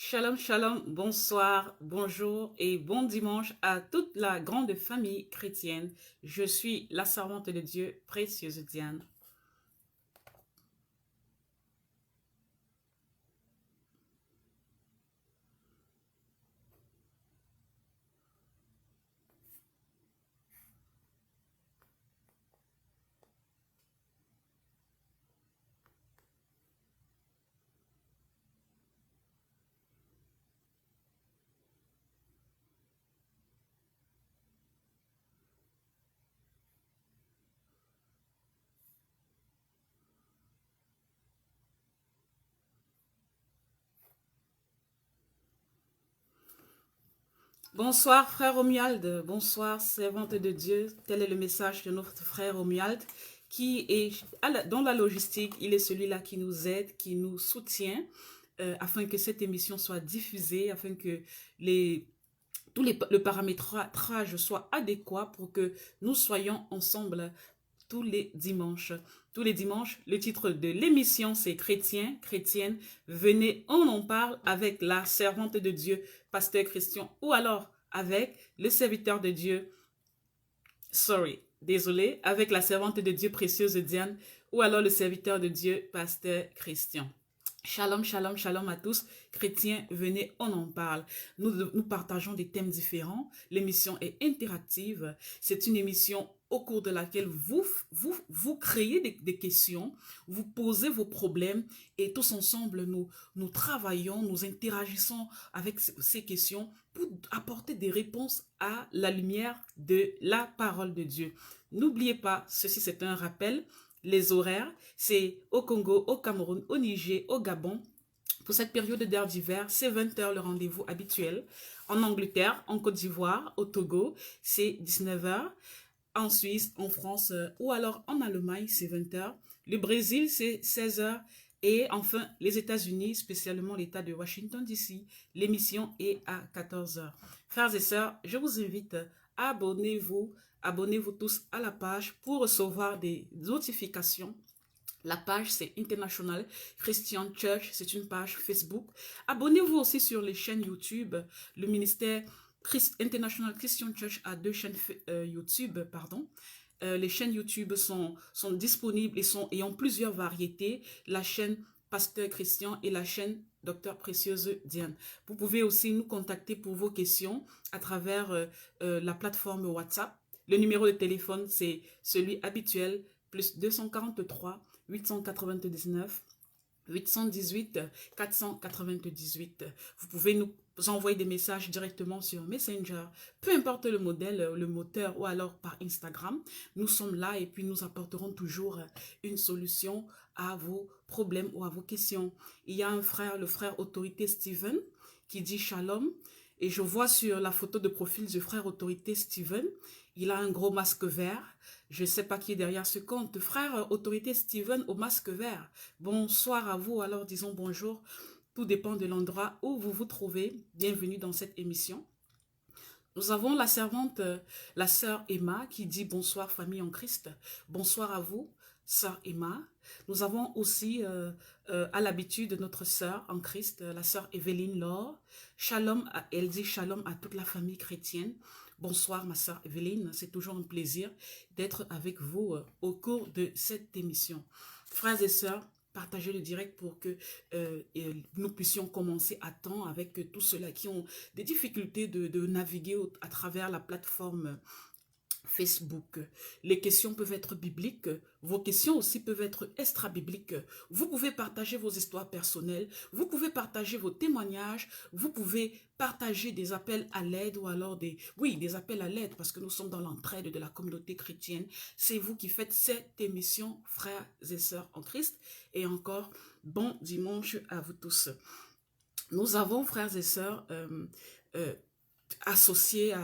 Shalom, shalom, bonsoir, bonjour et bon dimanche à toute la grande famille chrétienne. Je suis la servante de Dieu, précieuse Diane. Bonsoir frère Romuald, bonsoir servante de Dieu. Tel est le message de notre frère Romuald qui est dans la logistique. Il est celui-là qui nous aide, qui nous soutient afin que cette émission soit diffusée, afin que le paramétrage soit adéquat pour que nous soyons ensemble tous les dimanches. Tous les dimanches, le titre de l'émission, c'est Chrétien, chrétienne, venez, on en parle avec la servante de Dieu, pasteur Christian, ou alors avec le serviteur de Dieu, désolé, avec la servante de Dieu précieuse Diane, ou alors le serviteur de Dieu, pasteur Christian. Shalom, shalom, shalom à tous. Chrétiens, venez, on en parle. Nous partageons des thèmes différents. L'émission est interactive. C'est une émission au cours de laquelle vous créez des questions, vous posez vos problèmes et tous ensemble, nous travaillons, nous interagissons avec ces questions pour apporter des réponses à la lumière de la parole de Dieu. N'oubliez pas, ceci c'est un rappel, les horaires, c'est au Congo, au Cameroun, au Niger, au Gabon. Pour cette période d'air d'hiver, c'est 20 h le rendez-vous habituel. En Angleterre, en Côte d'Ivoire, au Togo, c'est 19 h. En Suisse, en France ou alors en Allemagne, c'est 20 h. Le Brésil, c'est 16 h. Et enfin, les États-Unis, spécialement l'État de Washington DC, l'émission est à 14 h. Frères et sœurs, je vous invite à abonnez-vous. Abonnez-vous tous à la page pour recevoir des notifications. La page, c'est International Christian Church. C'est une page Facebook. Abonnez-vous aussi sur les chaînes YouTube. Le ministère International Christian Church a 2 chaînes YouTube, pardon. Les chaînes YouTube sont disponibles et ont plusieurs variétés. La chaîne Pasteur Christian et la chaîne Docteur Précieuse Diane. Vous pouvez aussi nous contacter pour vos questions à travers la plateforme WhatsApp. Le numéro de téléphone, c'est celui habituel, plus 243 899 818 498. Vous pouvez nous envoyer des messages directement sur Messenger, peu importe le modèle, le moteur ou alors par Instagram. Nous sommes là et puis nous apporterons toujours une solution à vos problèmes ou à vos questions. Il y a un frère, le frère Autorité Steven, qui dit Shalom. Et je vois sur la photo de profil du frère Autorité Steven, il a un gros masque vert. Je ne sais pas qui est derrière ce compte. Frère Autorité Steven au masque vert. Bonsoir à vous, alors disons bonjour. Tout dépend de l'endroit où vous vous trouvez. Bienvenue dans cette émission. Nous avons la servante, la sœur Emma, qui dit bonsoir famille en Christ. Bonsoir à vous, sœur Emma. Nous avons aussi à l'habitude notre sœur en Christ, la sœur Evelyne Laure. Shalom, elle dit shalom à toute la famille chrétienne. Bonsoir ma sœur Evelyne, c'est toujours un plaisir d'être avec vous au cours de cette émission. Frères et sœurs, partagez le direct pour que nous puissions commencer à temps avec tous ceux-là qui ont des difficultés de naviguer à travers la plateforme Facebook. Les questions peuvent être bibliques, vos questions aussi peuvent être extra-bibliques. Vous pouvez partager vos histoires personnelles, vous pouvez partager vos témoignages, vous pouvez partager des appels à l'aide ou alors des appels à l'aide parce que nous sommes dans l'entraide de la communauté chrétienne. C'est vous qui faites cette émission, frères et sœurs en Christ. Et encore, bon dimanche à vous tous. Nous avons, frères et sœurs, associés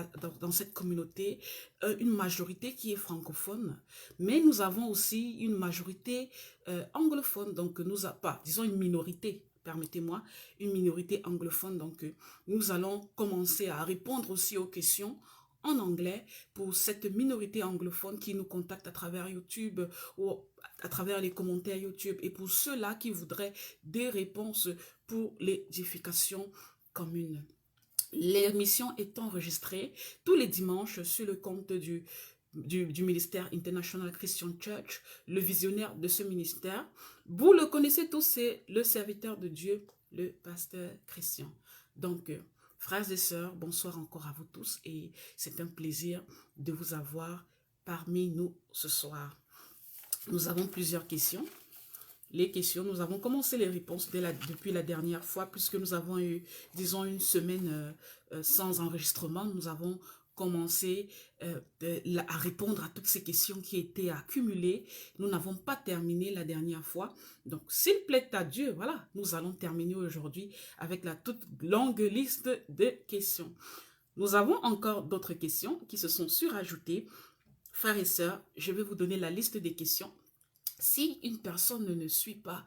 dans cette communauté, une majorité qui est francophone, mais nous avons aussi une majorité anglophone, donc disons une minorité, permettez-moi, une minorité anglophone, donc nous allons commencer à répondre aussi aux questions en anglais pour cette minorité anglophone qui nous contacte à travers YouTube ou à travers les commentaires YouTube et pour ceux-là qui voudraient des réponses pour l'édification commune. L'émission est enregistrée tous les dimanches sur le compte du ministère International Christian Church, le visionnaire de ce ministère. Vous le connaissez tous, c'est le serviteur de Dieu, le pasteur Christian. Donc, frères et sœurs, bonsoir encore à vous tous et c'est un plaisir de vous avoir parmi nous ce soir. Nous avons plusieurs questions. Les questions, nous avons commencé les réponses depuis la dernière fois, puisque nous avons eu, disons, une semaine sans enregistrement. Nous avons commencé à répondre à toutes ces questions qui étaient accumulées. Nous n'avons pas terminé la dernière fois. Donc, s'il plaît à Dieu, voilà, nous allons terminer aujourd'hui avec la toute longue liste de questions. Nous avons encore d'autres questions qui se sont surajoutées. Frères et sœurs, je vais vous donner la liste des questions. Si une personne ne suit pas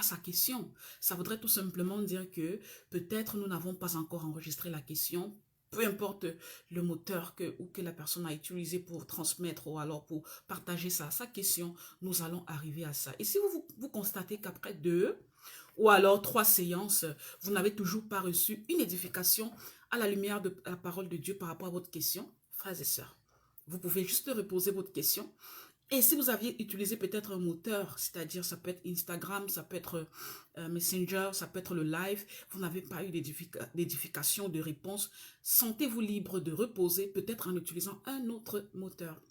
sa question, ça voudrait tout simplement dire que peut-être nous n'avons pas encore enregistré la question, peu importe le moteur que la personne a utilisé pour transmettre ou alors pour partager sa question, nous allons arriver à ça. Et si vous constatez qu'après 2 ou alors 3 séances, vous n'avez toujours pas reçu une édification à la lumière de la parole de Dieu par rapport à votre question, frères et sœurs, vous pouvez juste reposer votre question. Et si vous aviez utilisé peut-être un moteur, c'est-à-dire ça peut être Instagram, ça peut être Messenger, ça peut être le live, vous n'avez pas eu d'édification, de réponse, sentez-vous libre de reposer, peut-être en utilisant un autre moteur.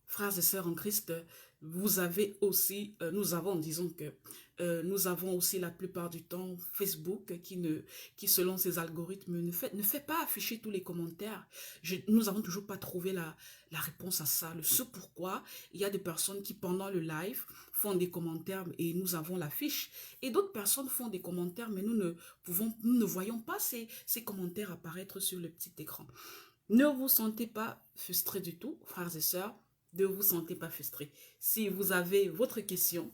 Frères et sœurs en Christ, vous avez aussi, nous avons aussi la plupart du temps Facebook qui selon ses algorithmes ne fait pas afficher tous les commentaires. Nous n'avons toujours pas trouvé la réponse à ça. Ce pourquoi il y a des personnes qui pendant le live font des commentaires et nous avons la fiche. Et d'autres personnes font des commentaires mais nous ne voyons pas ces commentaires apparaître sur le petit écran. Ne vous sentez pas frustrés du tout, frères et sœurs. Ne vous sentez pas frustré. Si vous avez votre question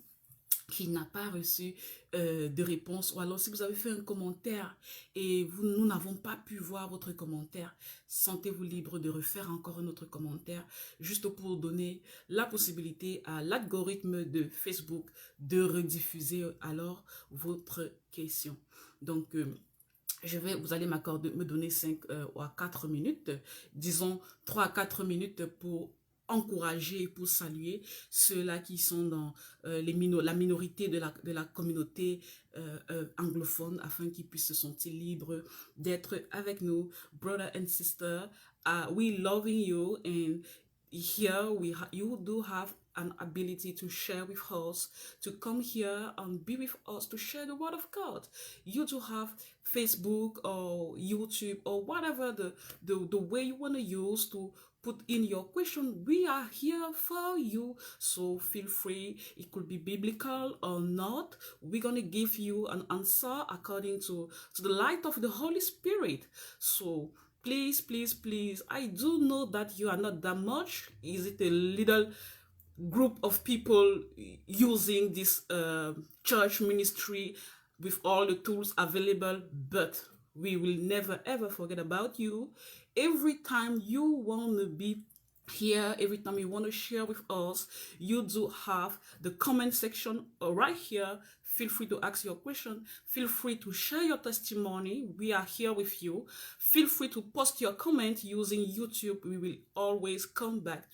qui n'a pas reçu de réponse, ou alors si vous avez fait un commentaire et nous n'avons pas pu voir votre commentaire, sentez-vous libre de refaire encore un autre commentaire, juste pour donner la possibilité à l'algorithme de Facebook de rediffuser alors votre question. Donc, vous allez me donner 5 à 4 minutes, disons 3 à 4 minutes pour encourager et pour saluer ceux-là qui sont dans la minorité de la communauté anglophone afin qu'ils puissent se sentir libres d'être avec nous. Brother and sister, we loving you and here you do have an ability to share with us, to come here and be with us, to share the word of God. You do have Facebook or YouTube or whatever the way you want to use to put in your question. We are here for you, so feel free. It could be biblical or not. We're going to give you an answer according to the light of the Holy Spirit. So please, please, please, I do know that you are not that much. Is it a little group of people using this church ministry with all the tools available, but we will never ever forget about you. Every time you want to be here, every time you want to share with us, you do have the comment section right here. Feel free to ask your question. Feel free to share your testimony. We are here with you. Feel free to post your comment using YouTube. We will always come back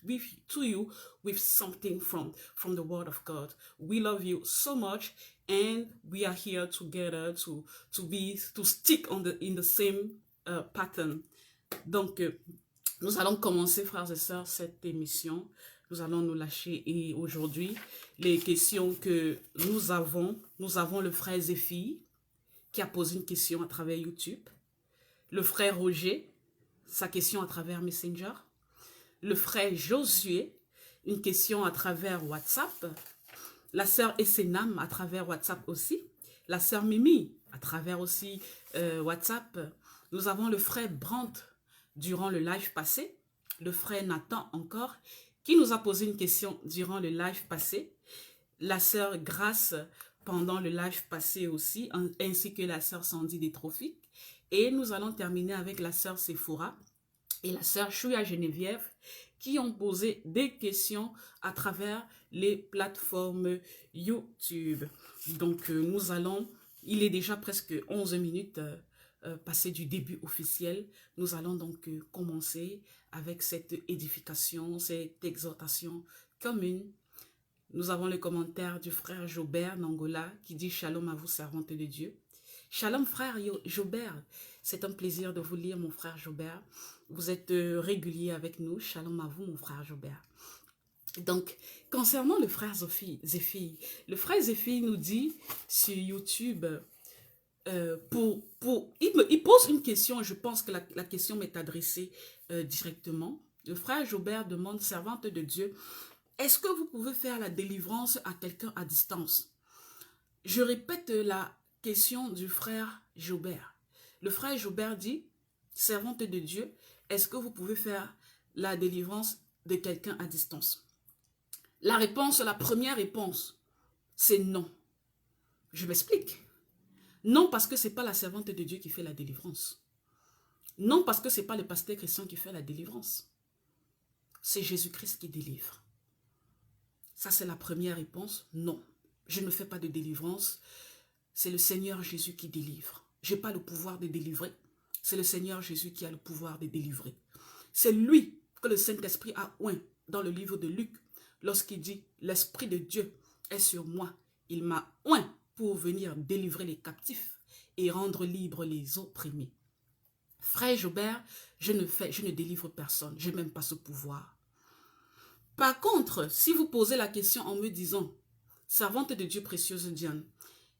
to you with something from the Word of God. We love you so much, and we are here together to stick in the same pattern. Donc, nous allons commencer, frères et sœurs, cette émission. Nous allons nous lâcher et aujourd'hui, les questions que nous avons le frère Zéphi qui a posé une question à travers YouTube, le frère Roger, sa question à travers Messenger, le frère Josué, une question à travers WhatsApp, la sœur Essenam à travers WhatsApp aussi, la sœur Mimi à travers aussi WhatsApp. Nous avons le frère Brandt durant le live passé, le frère Nathan encore, qui nous a posé une question durant le live passé, la sœur Grace pendant le live passé aussi, ainsi que la sœur Sandy Détrophique, Et nous allons terminer avec la sœur Sephora et la sœur Chouya Geneviève qui ont posé des questions à travers les plateformes YouTube. Donc, nous allons, il est déjà presque 11 minutes passées du début officiel. Nous allons donc commencer avec cette édification, cette exhortation commune. Nous avons le commentaire du frère Jobert Nangola qui dit « Shalom à vous, servante de Dieu ». Shalom frère Jobert, c'est un plaisir de vous lire mon frère Jobert. Vous êtes régulier avec nous, shalom à vous mon frère Jobert. Donc, concernant le frère Zéphi, le frère Zéphi nous dit sur YouTube, il pose une question, je pense que la question m'est adressée directement. Le frère Jobert demande, servante de Dieu, est-ce que vous pouvez faire la délivrance à quelqu'un à distance? Je répète la question du frère Jobert. Le frère Jobert dit, servante de Dieu, est-ce que vous pouvez faire la délivrance de quelqu'un à distance? La réponse, la première réponse, c'est non. Je m'explique. Non parce que ce n'est pas la servante de Dieu qui fait la délivrance. Non parce que ce n'est pas le pasteur Christian qui fait la délivrance. C'est Jésus-Christ qui délivre. Ça, c'est la première réponse. Non, je ne fais pas de délivrance. C'est le Seigneur Jésus qui délivre. Je n'ai pas le pouvoir de délivrer. C'est le Seigneur Jésus qui a le pouvoir de délivrer. C'est lui que le Saint-Esprit a oint dans le livre de Luc lorsqu'il dit « L'Esprit de Dieu est sur moi. Il m'a oint pour venir délivrer les captifs et rendre libres les opprimés. » Frère Jobert, je ne délivre personne. Je n'ai même pas ce pouvoir. Par contre, si vous posez la question en me disant « Servante de Dieu précieuse Diane,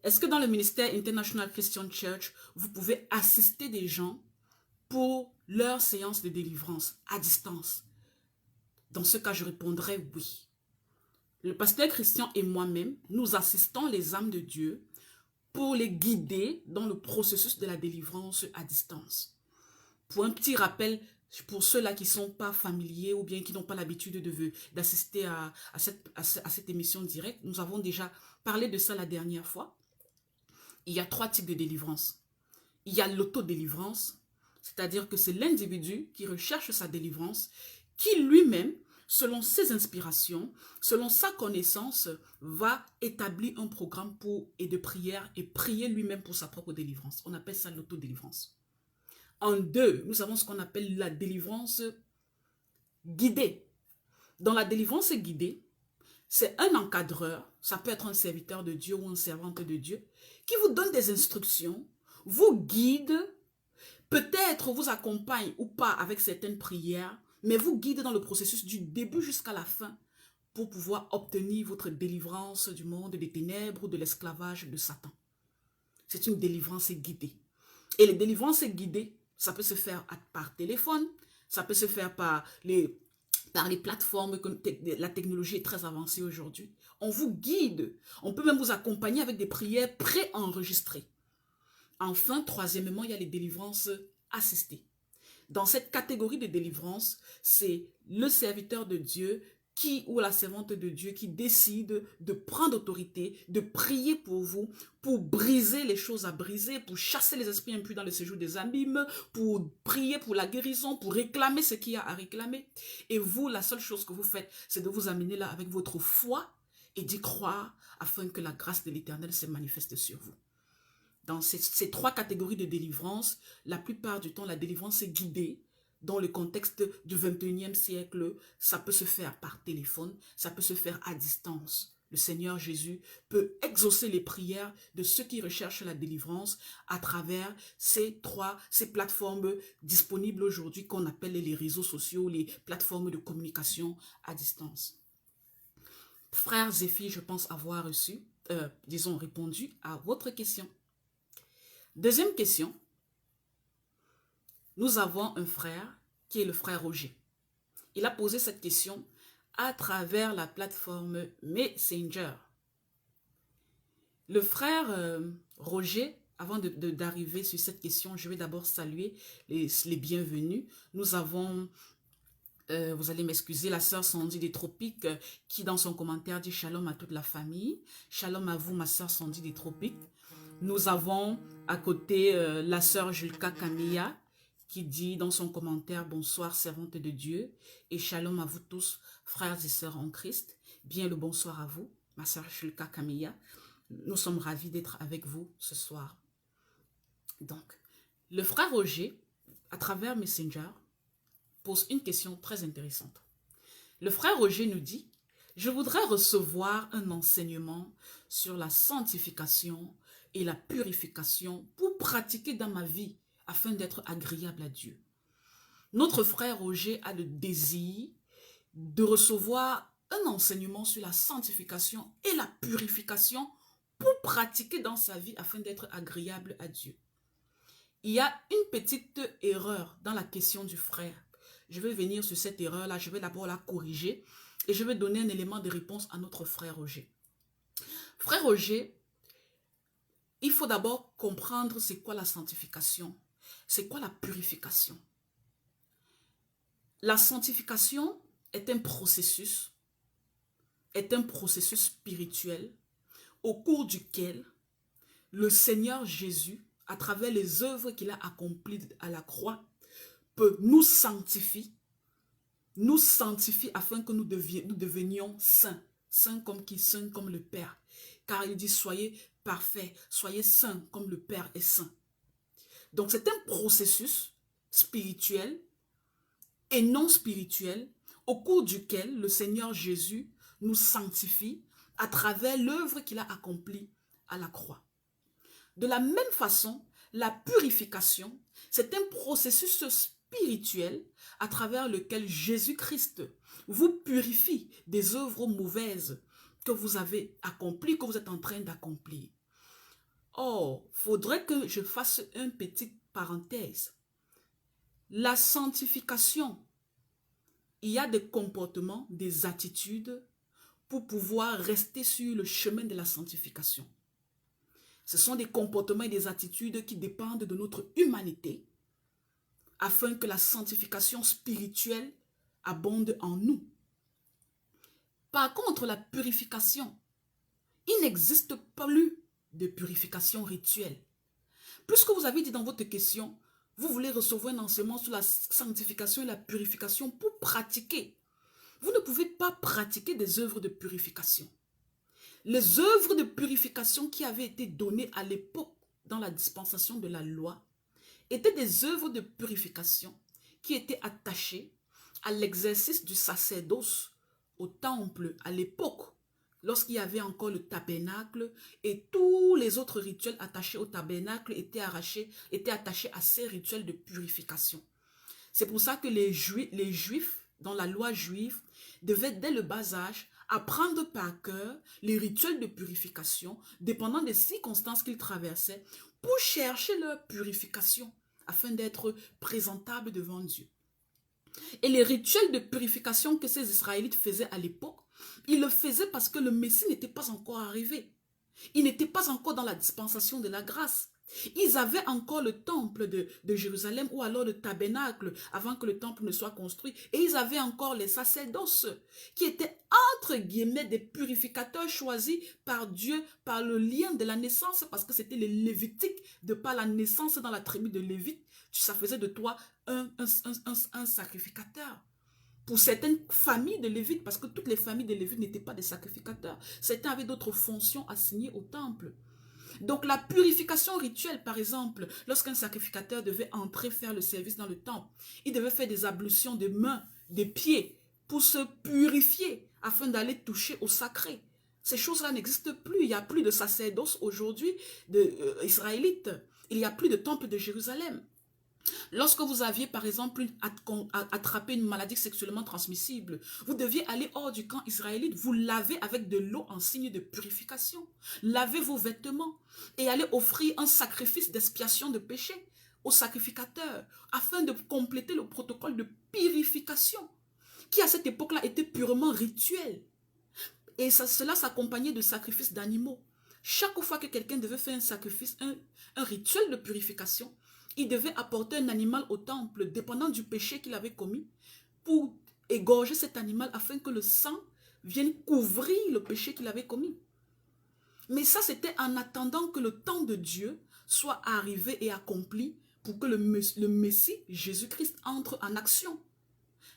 est-ce que dans le ministère International Christian Church, vous pouvez assister des gens pour leur séance de délivrance à distance? » Dans ce cas, je répondrai oui. Le pasteur Christian et moi-même, nous assistons les âmes de Dieu pour les guider dans le processus de la délivrance à distance. Pour un petit rappel, pour ceux-là qui ne sont pas familiers ou bien qui n'ont pas l'habitude d'assister à cette émission directe, nous avons déjà parlé de ça la dernière fois. Il y a 3 types de délivrance. Il y a l'autodélivrance, c'est-à-dire que c'est l'individu qui recherche sa délivrance, qui lui-même, selon ses inspirations, selon sa connaissance, va établir un programme de prière et prier lui-même pour sa propre délivrance. On appelle ça l'autodélivrance. En 2, nous avons ce qu'on appelle la délivrance guidée. Dans la délivrance guidée, c'est un encadreur, ça peut être un serviteur de Dieu ou une servante de Dieu, qui vous donne des instructions, vous guide, peut-être vous accompagne ou pas avec certaines prières, mais vous guide dans le processus du début jusqu'à la fin pour pouvoir obtenir votre délivrance du monde des ténèbres ou de l'esclavage de Satan. C'est une délivrance guidée. Et les délivrances guidées, ça peut se faire par téléphone, ça peut se faire par les plateformes, la technologie est très avancée aujourd'hui. On vous guide, on peut même vous accompagner avec des prières préenregistrées. Enfin, troisièmement, il y a les délivrances assistées. Dans cette catégorie de délivrance, c'est le serviteur de Dieu ou la servante de Dieu qui décide de prendre autorité, de prier pour vous, pour briser les choses à briser, pour chasser les esprits impurs dans le séjour des abîmes, pour prier pour la guérison, pour réclamer ce qu'il y a à réclamer. Et vous, la seule chose que vous faites, c'est de vous amener là avec votre foi et d'y croire afin que la grâce de l'Éternel se manifeste sur vous. Dans ces 3 catégories de délivrance, la plupart du temps, la délivrance est guidée. Dans le contexte du 21e siècle, ça peut se faire par téléphone, ça peut se faire à distance. Le Seigneur Jésus peut exaucer les prières de ceux qui recherchent la délivrance à travers ces plateformes disponibles aujourd'hui qu'on appelle les réseaux sociaux, les plateformes de communication à distance. Frère Zéphi, je pense avoir répondu à votre question. Deuxième question. Nous avons un frère qui est le frère Roger. Il a posé cette question à travers la plateforme Messenger. Le frère Roger, avant d'arriver sur cette question, je vais d'abord saluer les bienvenus. Nous avons, vous allez m'excuser, la sœur Sandy des Tropiques qui dans son commentaire dit « Shalom à toute la famille ». Shalom à vous, ma sœur Sandy des Tropiques. Nous avons à côté la sœur Julka Camilla qui dit dans son commentaire: bonsoir servante de Dieu et shalom à vous tous frères et sœurs en Christ. Bien le bonsoir à vous, ma sœur Julka Camilla. Nous sommes ravis d'être avec vous ce soir. Donc, le frère Roger, à travers Messenger, pose une question très intéressante. Le frère Roger nous dit: je voudrais recevoir un enseignement sur la sanctification et la purification pour pratiquer dans ma vie afin d'être agréable à Dieu. Notre frère Roger a le désir de recevoir un enseignement sur la sanctification et la purification pour pratiquer dans sa vie afin d'être agréable à Dieu. Il y a une petite erreur dans la question du frère. Je vais venir sur cette erreur-là, je vais d'abord la corriger et je vais donner un élément de réponse à notre frère Roger. Frère Roger, il faut d'abord comprendre c'est quoi la sanctification, c'est quoi la purification. La sanctification est un processus spirituel au cours duquel le Seigneur Jésus, à travers les œuvres qu'il a accomplies à la croix, peut nous sanctifier afin que nous devenions saints. Saints comme qui? Saints comme le Père. Car il dit: soyez parfaits, soyez saints comme le Père est saint. Donc c'est un processus spirituel et non spirituel au cours duquel le Seigneur Jésus nous sanctifie à travers l'œuvre qu'il a accomplie à la croix. De la même façon, la purification, c'est un processus spirituel à travers lequel Jésus-Christ vous purifie des œuvres mauvaises que vous avez accomplies, que vous êtes en train d'accomplir. Or, il faudrait que je fasse une petite parenthèse. La sanctification, il y a des comportements, des attitudes pour pouvoir rester sur le chemin de la sanctification. Ce sont des comportements et des attitudes qui dépendent de notre humanité afin que la sanctification spirituelle abonde en nous. Par contre, la purification, il n'existe plus de purification rituelle. Puisque vous avez dit dans votre question, vous voulez recevoir un enseignement sur la sanctification et la purification pour pratiquer. Vous ne pouvez pas pratiquer des œuvres de purification. Les œuvres de purification qui avaient été données à l'époque dans la dispensation de la loi étaient des œuvres de purification qui étaient attachées à l'exercice du sacerdoce au temple à l'époque, lorsqu'il y avait encore le tabernacle et tous les autres rituels attachés au tabernacle étaient attachés à ces rituels de purification. C'est pour ça que les Juifs, dans la loi juive, devaient dès le bas âge apprendre par cœur les rituels de purification, dépendant des circonstances qu'ils traversaient, pour chercher leur purification, afin d'être présentables devant Dieu. Et les rituels de purification que ces Israélites faisaient à l'époque, ils le faisaient parce que le Messie n'était pas encore arrivé. Il n'était pas encore dans la dispensation de la grâce. Ils avaient encore le temple de Jérusalem ou alors le tabernacle avant que le temple ne soit construit. Et ils avaient encore les sacerdoces qui étaient entre guillemets des purificateurs choisis par Dieu par le lien de la naissance parce que c'était les Lévitiques de par la naissance dans la tribu de Lévite. Ça faisait de toi un sacrificateur. Pour certaines familles de Lévites, parce que toutes les familles de Lévites n'étaient pas des sacrificateurs. Certains avaient d'autres fonctions assignées au temple. Donc la purification rituelle, par exemple, lorsqu'un sacrificateur devait entrer faire le service dans le temple, il devait faire des ablutions des mains, des pieds, pour se purifier, afin d'aller toucher au sacré. Ces choses-là n'existent plus. Il n'y a plus de sacerdoce aujourd'hui israélite. Il n'y a plus de temple de Jérusalem. Lorsque vous aviez par exemple attrapé une maladie sexuellement transmissible, vous deviez aller hors du camp israélite, vous laver avec de l'eau en signe de purification, laver vos vêtements et aller offrir un sacrifice d'expiation de péché au sacrificateur afin de compléter le protocole de purification qui à cette époque-là était purement rituel. Et cela s'accompagnait de sacrifices d'animaux. Chaque fois que quelqu'un devait faire un sacrifice, un rituel de purification, il devait apporter un animal au temple, dépendant du péché qu'il avait commis, pour égorger cet animal afin que le sang vienne couvrir le péché qu'il avait commis. Mais ça, c'était en attendant que le temps de Dieu soit arrivé et accompli pour que le Messie, Jésus-Christ, entre en action.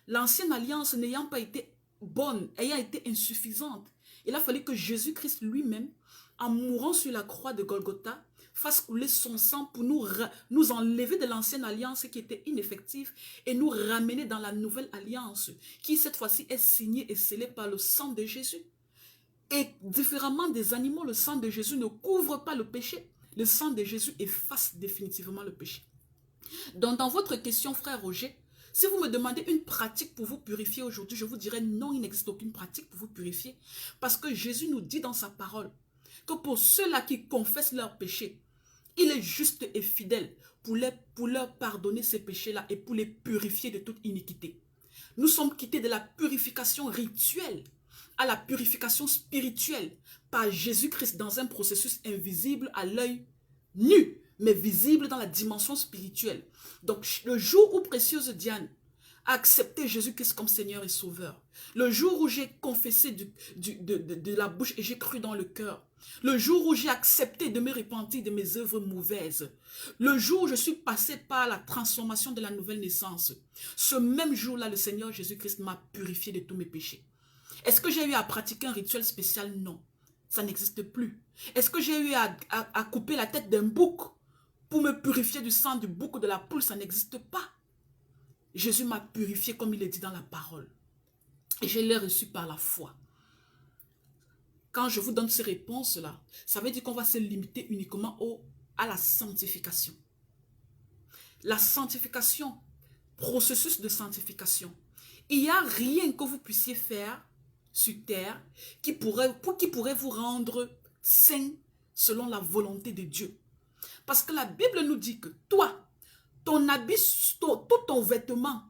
L'ancienne alliance n'ayant pas été bonne, ayant été insuffisante, il a fallu que Jésus-Christ lui-même, en mourant sur la croix de Golgotha, fasse couler son sang pour nous enlever de l'ancienne alliance qui était ineffective et nous ramener dans la nouvelle alliance qui cette fois-ci est signée et scellée par le sang de Jésus. Et différemment des animaux, le sang de Jésus ne couvre pas le péché. Le sang de Jésus efface définitivement le péché. Donc dans votre question, frère Roger, si vous me demandez une pratique pour vous purifier aujourd'hui, je vous dirais non, il n'existe aucune pratique pour vous purifier. Parce que Jésus nous dit dans sa parole que pour ceux-là qui confessent leurs péchés, il est juste et fidèle pour leur pardonner ces péchés-là et pour les purifier de toute iniquité. Nous sommes quittés de la purification rituelle à la purification spirituelle par Jésus-Christ dans un processus invisible à l'œil nu, mais visible dans la dimension spirituelle. Donc, le jour où Précieuse Diane a accepté Jésus-Christ comme Seigneur et Sauveur, le jour où j'ai confessé de la bouche et j'ai cru dans le cœur, le jour où j'ai accepté de me repentir de mes œuvres mauvaises, le jour où je suis passé par la transformation de la nouvelle naissance, ce même jour-là, le Seigneur Jésus-Christ m'a purifié de tous mes péchés. Est-ce que j'ai eu à pratiquer un rituel spécial? Non, ça n'existe plus. Est-ce que j'ai eu à couper la tête d'un bouc pour me purifier du sang du bouc ou de la poule? Ça n'existe pas. Jésus m'a purifié comme il est dit dans la parole. Et je l'ai reçu par la foi. Quand je vous donne ces réponses-là, ça veut dire qu'on va se limiter uniquement à la sanctification. La sanctification, processus de sanctification. Il n'y a rien que vous puissiez faire sur terre qui pourrait vous rendre saint selon la volonté de Dieu. Parce que la Bible nous dit que toi, ton habit, tout ton vêtement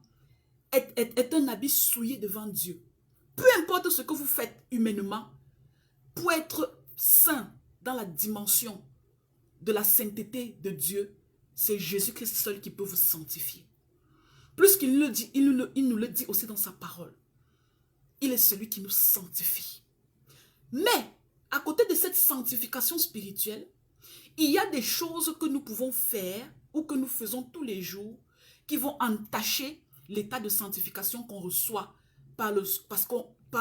est un habit souillé devant Dieu. Peu importe ce que vous faites humainement, pour être saint dans la dimension de la sainteté de Dieu, c'est Jésus-Christ seul qui peut vous sanctifier. Plus qu'il le dit, il nous le dit aussi dans sa parole. Il est celui qui nous sanctifie. Mais, à côté de cette sanctification spirituelle, il y a des choses que nous pouvons faire ou que nous faisons tous les jours qui vont entacher l'état de sanctification qu'on reçoit par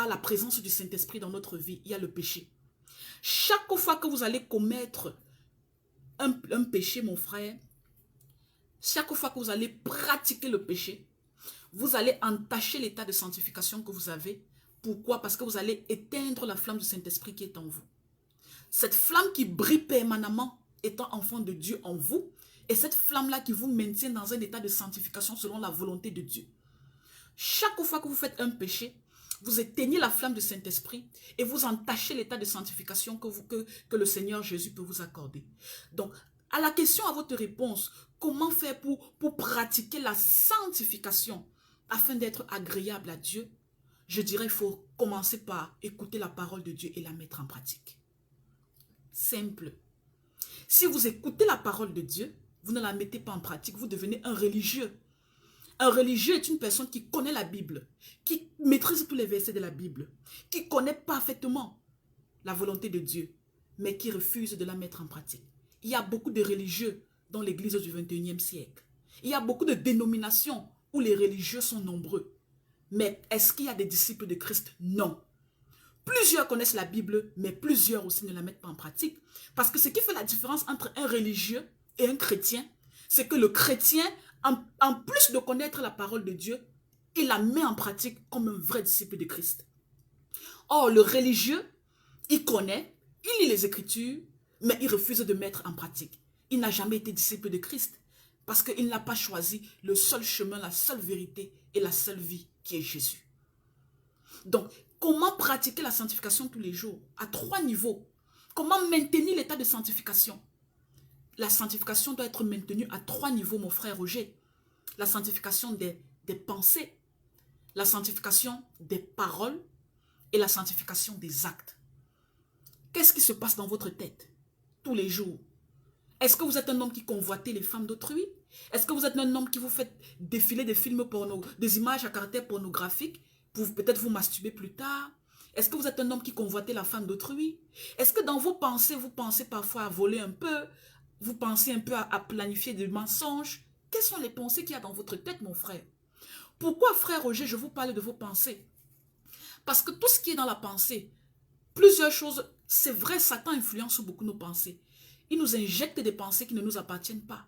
la présence du Saint-Esprit dans notre vie. Il y a le péché. Chaque fois que vous allez commettre un péché, mon frère, chaque fois que vous allez pratiquer le péché, vous allez entacher l'état de sanctification que vous avez. Pourquoi? Parce que vous allez éteindre la flamme du Saint-Esprit qui est en vous. Cette flamme qui brille permanemment étant enfant de Dieu en vous, et cette flamme-là qui vous maintient dans un état de sanctification selon la volonté de Dieu. Chaque fois que vous faites un péché, vous éteignez la flamme du Saint-Esprit et vous entachez l'état de sanctification que le Seigneur Jésus peut vous accorder. Donc, à la question, à votre réponse, comment faire pour pratiquer la sanctification afin d'être agréable à Dieu? Je dirais qu'il faut commencer par écouter la parole de Dieu et la mettre en pratique. Simple. Si vous écoutez la parole de Dieu, vous ne la mettez pas en pratique, vous devenez un religieux. Un religieux est une personne qui connaît la Bible, qui maîtrise tous les versets de la Bible, qui connaît parfaitement la volonté de Dieu, mais qui refuse de la mettre en pratique. Il y a beaucoup de religieux dans l'église du 21e siècle. Il y a beaucoup de dénominations où les religieux sont nombreux. Mais est-ce qu'il y a des disciples de Christ? Non. Plusieurs connaissent la Bible, mais plusieurs aussi ne la mettent pas en pratique. Parce que ce qui fait la différence entre un religieux et un chrétien, c'est que le chrétien, en plus de connaître la parole de Dieu, il la met en pratique comme un vrai disciple de Christ. Or, le religieux, il connaît, il lit les Écritures, mais il refuse de mettre en pratique. Il n'a jamais été disciple de Christ parce qu'il n'a pas choisi le seul chemin, la seule vérité et la seule vie qui est Jésus. Donc, comment pratiquer la sanctification tous les jours? À 3 niveaux. Comment maintenir l'état de sanctification? La sanctification doit être maintenue à 3 niveaux, mon frère Roger. La sanctification des pensées, la sanctification des paroles et la sanctification des actes. Qu'est-ce qui se passe dans votre tête tous les jours? Est-ce que vous êtes un homme qui convoitez les femmes d'autrui? Est-ce que vous êtes un homme qui vous fait défiler des films des images à caractère pornographique pour peut-être vous masturber plus tard? Est-ce que vous êtes un homme qui convoitait la femme d'autrui? Est-ce que dans vos pensées, vous pensez parfois à voler un peu? Vous pensez un peu à planifier des mensonges? Quelles sont les pensées qu'il y a dans votre tête, mon frère? Pourquoi, frère Roger, je vous parle de vos pensées? Parce que tout ce qui est dans la pensée, plusieurs choses, c'est vrai, Satan influence beaucoup nos pensées. Il nous injecte des pensées qui ne nous appartiennent pas.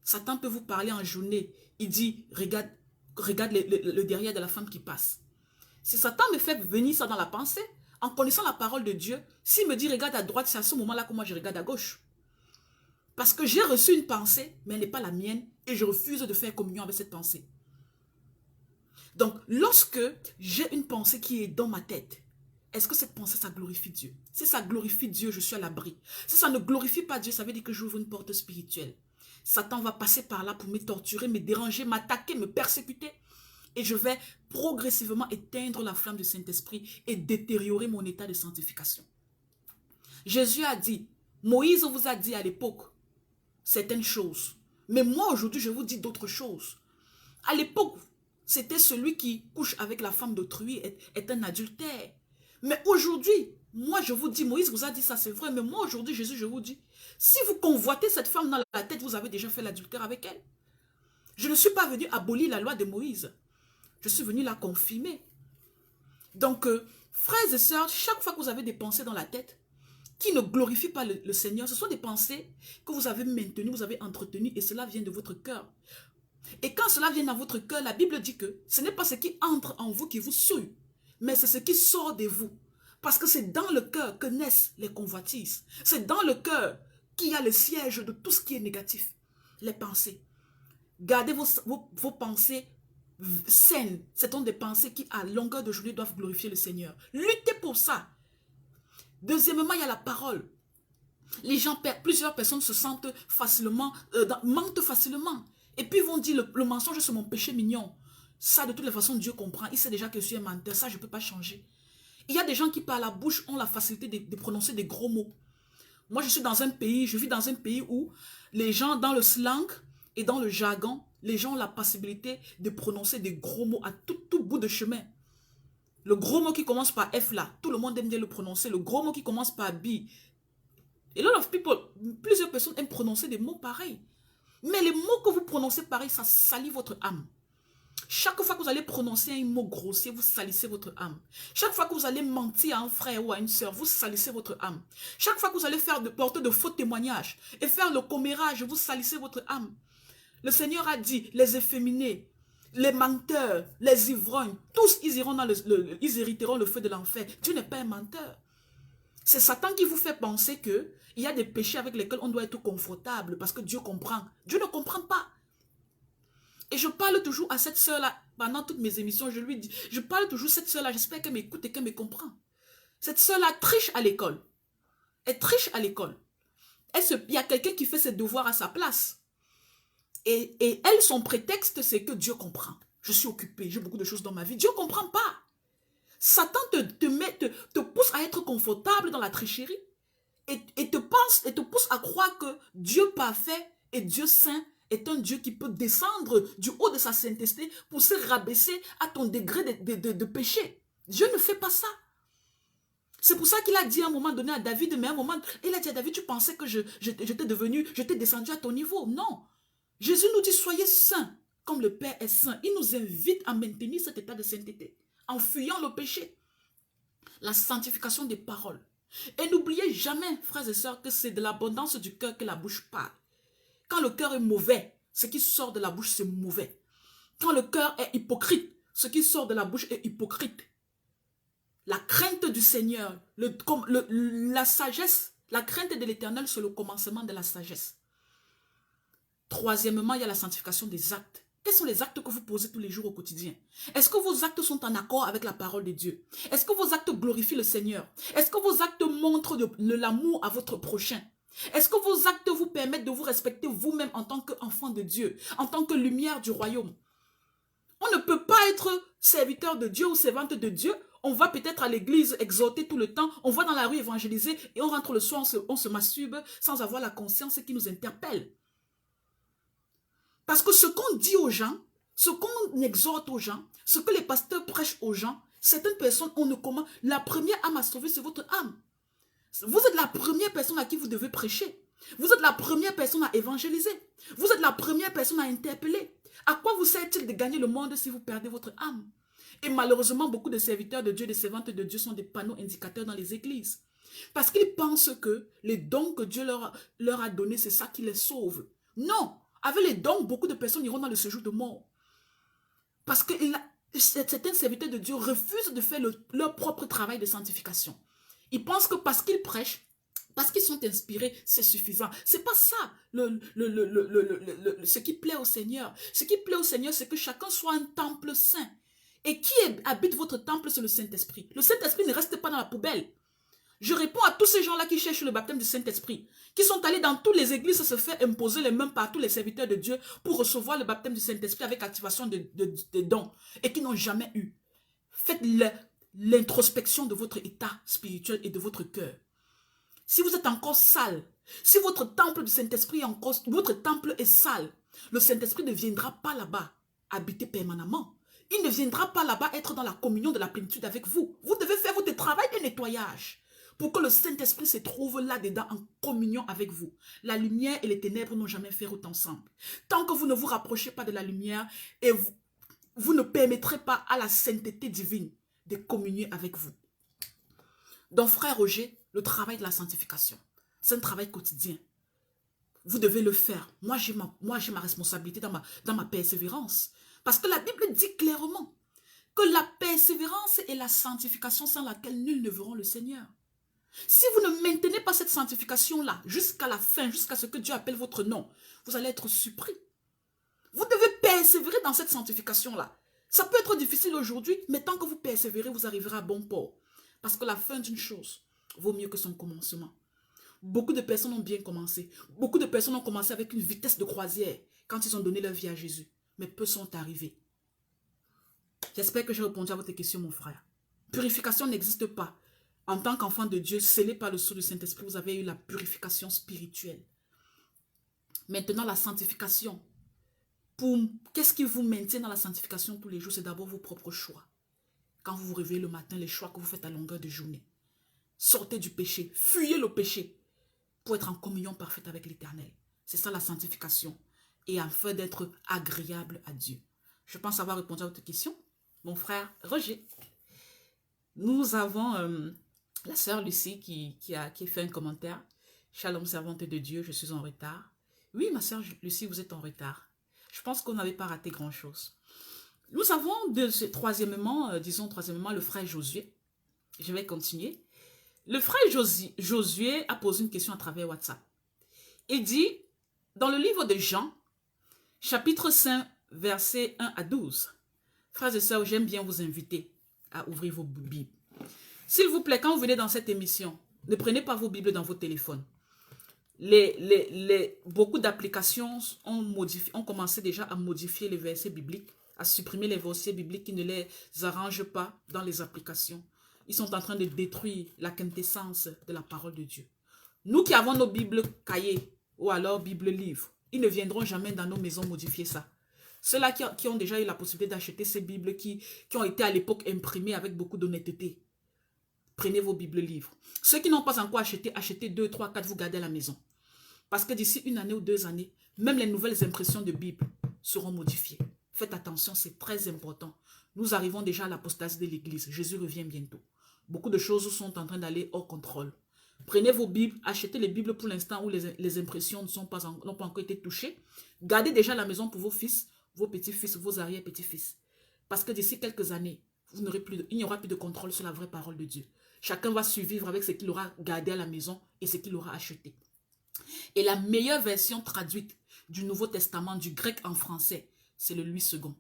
Satan peut vous parler en journée. Il dit, regarde le derrière de la femme qui passe. Si Satan me fait venir ça dans la pensée, en connaissant la parole de Dieu, s'il me dit regarde à droite, c'est à ce moment-là que moi je regarde à gauche. Parce que j'ai reçu une pensée, mais elle n'est pas la mienne, et je refuse de faire communion avec cette pensée. Donc, lorsque j'ai une pensée qui est dans ma tête, est-ce que cette pensée, ça glorifie Dieu? Si ça glorifie Dieu, je suis à l'abri. Si ça ne glorifie pas Dieu, ça veut dire que j'ouvre une porte spirituelle. Satan va passer par là pour me torturer, me déranger, m'attaquer, me persécuter. Et je vais progressivement éteindre la flamme du Saint-Esprit et détériorer mon état de sanctification. Jésus a dit, Moïse vous a dit à l'époque certaines choses. Mais moi aujourd'hui, je vous dis d'autres choses. À l'époque, c'était celui qui couche avec la femme d'autrui est un adultère. Mais aujourd'hui, moi je vous dis, Moïse vous a dit ça, c'est vrai. Mais moi aujourd'hui, Jésus, je vous dis, si vous convoitez cette femme dans la tête, vous avez déjà fait l'adultère avec elle. Je ne suis pas venu abolir la loi de Moïse. Je suis venu la confirmer. Donc, frères et sœurs, chaque fois que vous avez des pensées dans la tête qui ne glorifient pas le Seigneur, ce sont des pensées que vous avez maintenues, vous avez entretenues et cela vient de votre cœur. Et quand cela vient dans votre cœur, la Bible dit que ce n'est pas ce qui entre en vous qui vous souille, mais c'est ce qui sort de vous. Parce que c'est dans le cœur que naissent les convoitises. C'est dans le cœur qu'il y a le siège de tout ce qui est négatif. Les pensées. Gardez vos pensées saines. Ce sont des pensées qui, à longueur de journée, doivent glorifier le Seigneur. Luttez pour ça. Deuxièmement, il y a la parole. Les gens, plusieurs personnes se sentent facilement, mentent facilement. Et puis ils vont dire, le mensonge c'est mon péché mignon. Ça, de toutes les façons, Dieu comprend. Il sait déjà que je suis un menteur. Ça, je ne peux pas changer. Il y a des gens qui, par la bouche, ont la facilité de prononcer des gros mots. Moi, je suis dans un pays, je vis dans un pays où les gens, dans le slang et dans le jargon, les gens ont la possibilité de prononcer des gros mots à tout bout de chemin. Le gros mot qui commence par F là, tout le monde aime bien le prononcer. Le gros mot qui commence par B. A lot of people, plusieurs personnes aiment prononcer des mots pareils. Mais les mots que vous prononcez pareil, ça salit votre âme. Chaque fois que vous allez prononcer un mot grossier, vous salissez votre âme. Chaque fois que vous allez mentir à un frère ou à une soeur, vous salissez votre âme. Chaque fois que vous allez porter de faux témoignages et faire le commérage, vous salissez votre âme. Le Seigneur a dit, les efféminés, les menteurs, les ivrognes, tous ils ils hériteront le feu de l'enfer. Dieu n'est pas un menteur. C'est Satan qui vous fait penser qu'il y a des péchés avec lesquels on doit être confortable parce que Dieu comprend. Dieu ne comprend pas. Et je parle toujours à cette sœur-là, pendant toutes mes émissions, je lui dis, je parle toujours à cette sœur-là, j'espère qu'elle m'écoute et qu'elle me comprend. Cette sœur-là triche à l'école. Elle triche à l'école. Il y a quelqu'un qui fait ses devoirs à sa place. Et elle, son prétexte, c'est que Dieu comprend. Je suis occupée, j'ai beaucoup de choses dans ma vie. Dieu ne comprend pas. Satan te pousse à être confortable dans la tricherie et te pousse à croire que Dieu parfait et Dieu saint est un Dieu qui peut descendre du haut de sa sainteté pour se rabaisser à ton degré de péché. Dieu ne fait pas ça. C'est pour ça qu'il a dit à un moment donné à David, mais à un moment, il a dit à David, tu pensais que je t'ai descendu à ton niveau. Non. Jésus nous dit, soyez saints comme le Père est saint. Il nous invite à maintenir cet état de sainteté en fuyant le péché. La sanctification des paroles. Et n'oubliez jamais, frères et sœurs, que c'est de l'abondance du cœur que la bouche parle. Quand le cœur est mauvais, ce qui sort de la bouche, c'est mauvais. Quand le cœur est hypocrite, ce qui sort de la bouche est hypocrite. La crainte du Seigneur, la sagesse, la crainte de l'Éternel, c'est le commencement de la sagesse. Troisièmement, il y a la sanctification des actes. Quels sont les actes que vous posez tous les jours au quotidien? Est-ce que vos actes sont en accord avec la parole de Dieu? Est-ce que vos actes glorifient le Seigneur? Est-ce que vos actes montrent de l'amour à votre prochain? Est-ce que vos actes vous permettent de vous respecter vous-même en tant qu'enfant de Dieu, en tant que lumière du royaume? On ne peut pas être serviteur de Dieu ou servante de Dieu. On va peut-être à l'église exhorter tout le temps, on va dans la rue évangéliser et on rentre le soir, on se masturbe sans avoir la conscience qui nous interpelle. Parce que ce qu'on dit aux gens, ce qu'on exhorte aux gens, ce que les pasteurs prêchent aux gens, Certaines personnes, on ne comment. La première âme à sauver, c'est votre âme. Vous êtes la première personne à qui vous devez prêcher. Vous êtes la première personne à évangéliser. Vous êtes la première personne à interpeller. À quoi vous sert-il de gagner le monde si vous perdez votre âme? Et malheureusement, beaucoup de serviteurs de Dieu, des servantes de Dieu sont des panneaux indicateurs dans les églises. Parce qu'ils pensent que les dons que Dieu leur a donnés, c'est ça qui les sauve. Non, avec les dons, beaucoup de personnes iront dans le séjour de mort. Parce que certains serviteurs de Dieu refusent de faire leur propre travail de sanctification. Ils pensent que parce qu'ils prêchent, parce qu'ils sont inspirés, c'est suffisant. C'est pas ça ce qui plaît au Seigneur. Ce qui plaît au Seigneur, c'est que chacun soit un temple saint. Et qui habite votre temple, c'est le Saint-Esprit. Le Saint-Esprit ne reste pas dans la poubelle. Je réponds à tous ces gens-là qui cherchent le baptême du Saint-Esprit, qui sont allés dans toutes les églises se faire imposer les mains par tous les serviteurs de Dieu pour recevoir le baptême du Saint-Esprit avec activation de dons et qui n'ont jamais eu. Faites l'introspection de votre état spirituel et de votre cœur. Si vous êtes encore sale, si votre temple du Saint-Esprit votre temple est sale, le Saint-Esprit ne viendra pas là-bas habiter permanemment. Il ne viendra pas là-bas être dans la communion de la plénitude avec vous. Vous devez faire votre travail de nettoyage pour que le Saint-Esprit se trouve là-dedans en communion avec vous. La lumière et les ténèbres n'ont jamais fait route ensemble. Tant que vous ne vous rapprochez pas de la lumière et vous ne permettrez pas à la sainteté divine de communier avec vous. Donc, frère Roger, le travail de la sanctification, c'est un travail quotidien. Vous devez le faire. Moi, j'ai ma responsabilité dans ma persévérance. Parce que la Bible dit clairement que la persévérance est la sanctification sans laquelle nul ne verra le Seigneur. Si vous ne maintenez pas cette sanctification-là jusqu'à la fin, jusqu'à ce que Dieu appelle votre nom, vous allez être surpris. Vous devez persévérer dans cette sanctification-là. Ça peut être difficile aujourd'hui, mais tant que vous persévérez, vous arriverez à bon port. Parce que la fin d'une chose vaut mieux que son commencement. Beaucoup de personnes ont bien commencé. Beaucoup de personnes ont commencé avec une vitesse de croisière quand ils ont donné leur vie à Jésus. Mais peu sont arrivés. J'espère que j'ai répondu à votre question, mon frère. Purification n'existe pas. En tant qu'enfant de Dieu, scellé par le sceau du Saint-Esprit, vous avez eu la purification spirituelle. Maintenant, la sanctification. Qu'est-ce qui vous maintient dans la sanctification tous les jours? C'est d'abord vos propres choix. Quand vous vous réveillez le matin, les choix que vous faites à longueur de journée. Sortez du péché, fuyez le péché pour être en communion parfaite avec l'Éternel. C'est ça la sanctification. Et afin d'être agréable à Dieu. Je pense avoir répondu à votre question. Mon frère Roger. Nous avons la sœur Lucie qui a fait un commentaire. Shalom, servante de Dieu, je suis en retard. Oui, ma sœur Lucie, vous êtes en retard. Je pense qu'on n'avait pas raté grand-chose. Nous avons troisièmement, le frère Josué. Je vais continuer. Le frère Josué a posé une question à travers WhatsApp. Il dit, dans le livre de Jean, chapitre 5, versets 1 à 12. Frères et sœurs, j'aime bien vous inviter à ouvrir vos Bibles. S'il vous plaît, quand vous venez dans cette émission, ne prenez pas vos Bibles dans vos téléphones. Beaucoup d'applications ont commencé déjà à modifier les versets bibliques, à supprimer les versets bibliques qui ne les arrangent pas dans les applications. Ils sont en train de détruire la quintessence de la parole de Dieu. Nous qui avons nos Bibles cahiers ou alors Bibles livres, ils ne viendront jamais dans nos maisons modifier ça. Ceux-là qui ont déjà eu la possibilité d'acheter ces Bibles qui ont été à l'époque imprimées avec beaucoup d'honnêteté, prenez vos Bibles livres. Ceux qui n'ont pas encore acheté, achetez 2, 3, 4, vous gardez à la maison. Parce que d'ici 1 année ou 2 années, même les nouvelles impressions de Bible seront modifiées. Faites attention, c'est très important. Nous arrivons déjà à l'apostasie de l'Église. Jésus revient bientôt. Beaucoup de choses sont en train d'aller hors contrôle. Prenez vos Bibles, achetez les Bibles pour l'instant où les impressions n'ont pas encore été touchées. Gardez déjà à la maison pour vos fils, vos petits-fils, vos arrière-petits-fils. Parce que d'ici quelques années, il n'y aura plus de contrôle sur la vraie parole de Dieu. Chacun va survivre avec ce qu'il aura gardé à la maison et ce qu'il aura acheté. Et la meilleure version traduite du Nouveau Testament, du grec en français, c'est le Louis II.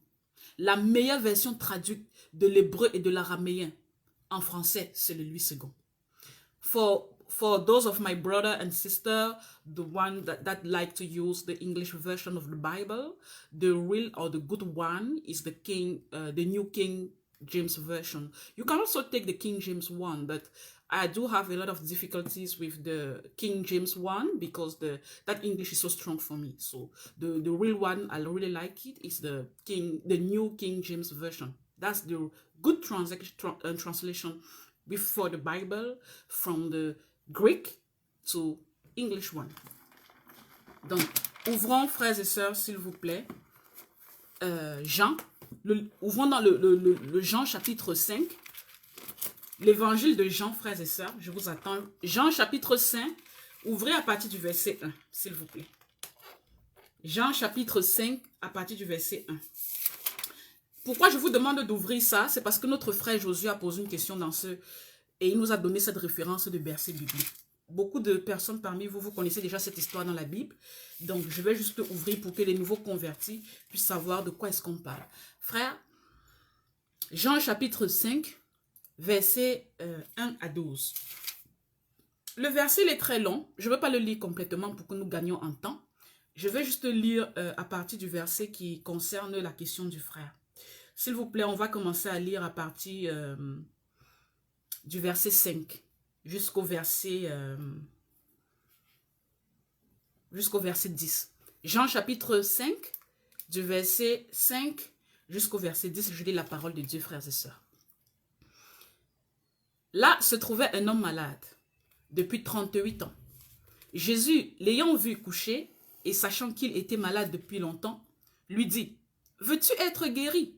La meilleure version traduite de l'hébreu et de l'araméen en français, c'est le Louis II. For those of my brother and sister, the one that like to use the English version of the Bible, the real or the good one is the New King James Version. You can also take the King James one, but I do have a lot of difficulties with the King James one because that English is so strong for me. So the real one, I really like it, is the New King James Version. That's the good translation before the Bible, from the Greek to English one. Donc, ouvrons, frères et sœurs, s'il vous plaît, Jean. Ouvrons dans le Jean chapitre 5. L'évangile de Jean, frères et sœurs, je vous attends. Jean chapitre 5, ouvrez à partir du verset 1, s'il vous plaît. Jean chapitre 5, à partir du verset 1. Pourquoi je vous demande d'ouvrir ça? C'est parce que notre frère Josué a posé une question dans ce... Et il nous a donné cette référence de verset biblique. Beaucoup de personnes parmi vous, vous connaissez déjà cette histoire dans la Bible. Donc, je vais juste ouvrir pour que les nouveaux convertis puissent savoir de quoi est-ce qu'on parle. Frère, Jean chapitre 5, versets 1 à 12. Le verset il est très long. Je ne vais pas le lire complètement pour que nous gagnions en temps. Je vais juste lire à partir du verset qui concerne la question du frère. S'il vous plaît, on va commencer à lire à partir du verset 5 jusqu'au verset 10. Jean chapitre 5, du verset 5 jusqu'au verset 10, je lis la parole de Dieu, frères et sœurs. Là se trouvait un homme malade depuis 38 ans. Jésus, l'ayant vu coucher et sachant qu'il était malade depuis longtemps, lui dit, « Veux-tu être guéri ?»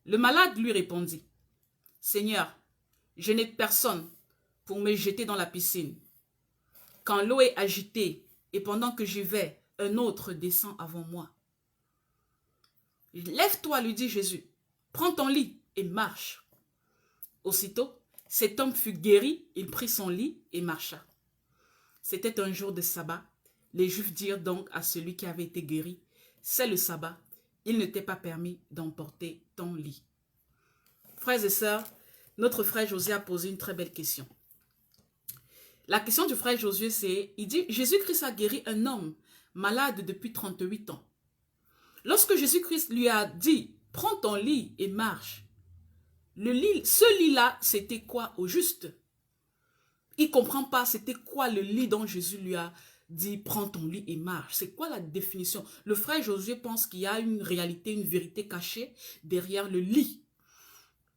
Le malade lui répondit, « Seigneur, je n'ai personne pour me jeter dans la piscine. Quand l'eau est agitée et pendant que j'y vais, un autre descend avant moi. » « Lève-toi, lui dit Jésus, prends ton lit et marche. » Aussitôt, cet homme fut guéri, il prit son lit et marcha. C'était un jour de sabbat. Les Juifs dirent donc à celui qui avait été guéri, « C'est le sabbat, il ne t'est pas permis d'emporter ton lit. » Frères et sœurs, notre frère Josué a posé une très belle question. La question du frère Josué, c'est, il dit, Jésus-Christ a guéri un homme malade depuis 38 ans. Lorsque Jésus-Christ lui a dit, prends ton lit et marche, ce lit-là, c'était quoi au juste? Il ne comprend pas c'était quoi le lit dont Jésus lui a dit, prends ton lit et marche. C'est quoi la définition? Le frère Josué pense qu'il y a une réalité, une vérité cachée derrière le lit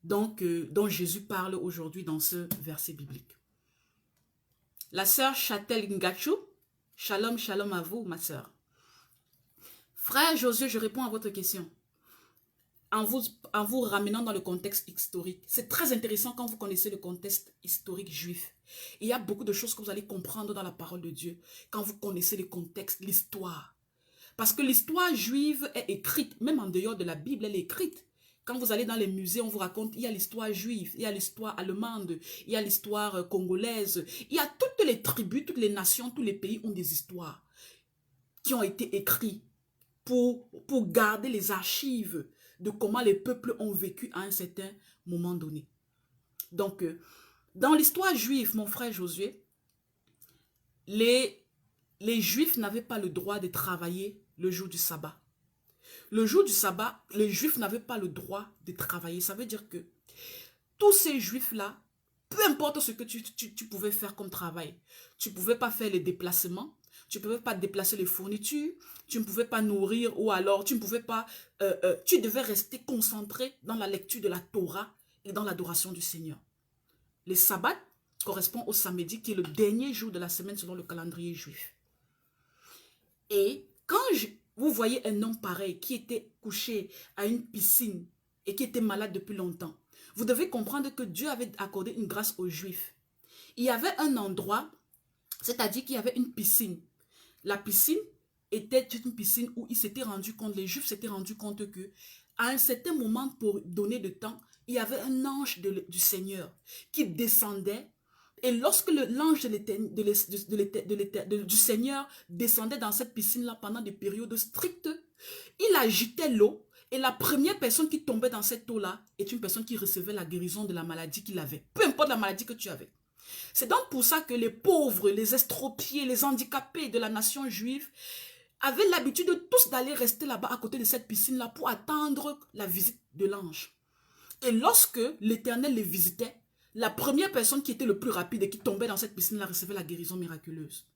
donc, dont Jésus parle aujourd'hui dans ce verset biblique. La sœur Châtel Ngachou, shalom, shalom à vous, ma sœur. Frère Josué, je réponds à votre question en vous ramenant dans le contexte historique. C'est très intéressant quand vous connaissez le contexte historique juif. Il y a beaucoup de choses que vous allez comprendre dans la parole de Dieu quand vous connaissez le contexte, l'histoire. Parce que l'histoire juive est écrite, même en dehors de la Bible, elle est écrite. Quand vous allez dans les musées, on vous raconte, il y a l'histoire juive, il y a l'histoire allemande, il y a l'histoire congolaise. Il y a toutes les tribus, toutes les nations, tous les pays ont des histoires qui ont été écrites pour garder les archives de comment les peuples ont vécu à un certain moment donné. Donc, dans l'histoire juive, mon frère Josué, les Juifs n'avaient pas le droit de travailler le jour du sabbat. Le jour du sabbat, les Juifs n'avaient pas le droit de travailler. Ça veut dire que tous ces Juifs-là, peu importe ce que tu pouvais faire comme travail, tu ne pouvais pas faire les déplacements, tu ne pouvais pas déplacer les fournitures, tu ne pouvais pas nourrir ou alors tu ne pouvais pas... tu devais rester concentré dans la lecture de la Torah et dans l'adoration du Seigneur. Les sabbats correspondent au samedi qui est le dernier jour de la semaine selon le calendrier juif. Et quand vous voyez un homme pareil qui était couché à une piscine et qui était malade depuis longtemps, vous devez comprendre que Dieu avait accordé une grâce aux Juifs. Il y avait un endroit, c'est-à-dire qu'il y avait une piscine. La piscine était une piscine où ils s'étaient rendus compte, les Juifs s'étaient rendus compte que à un certain moment, pour donner de temps, il y avait un ange du Seigneur qui descendait. Et lorsque l'ange du Seigneur descendait dans cette piscine-là pendant des périodes strictes, il agitait l'eau et la première personne qui tombait dans cette eau-là est une personne qui recevait la guérison de la maladie qu'il avait. Peu importe la maladie que tu avais. C'est donc pour ça que les pauvres, les estropiés, les handicapés de la nation juive avaient l'habitude de tous d'aller rester là-bas à côté de cette piscine-là pour attendre la visite de l'ange. Et lorsque l'Éternel les visitait, la première personne qui était le plus rapide et qui tombait dans cette piscine-là recevait la guérison miraculeuse.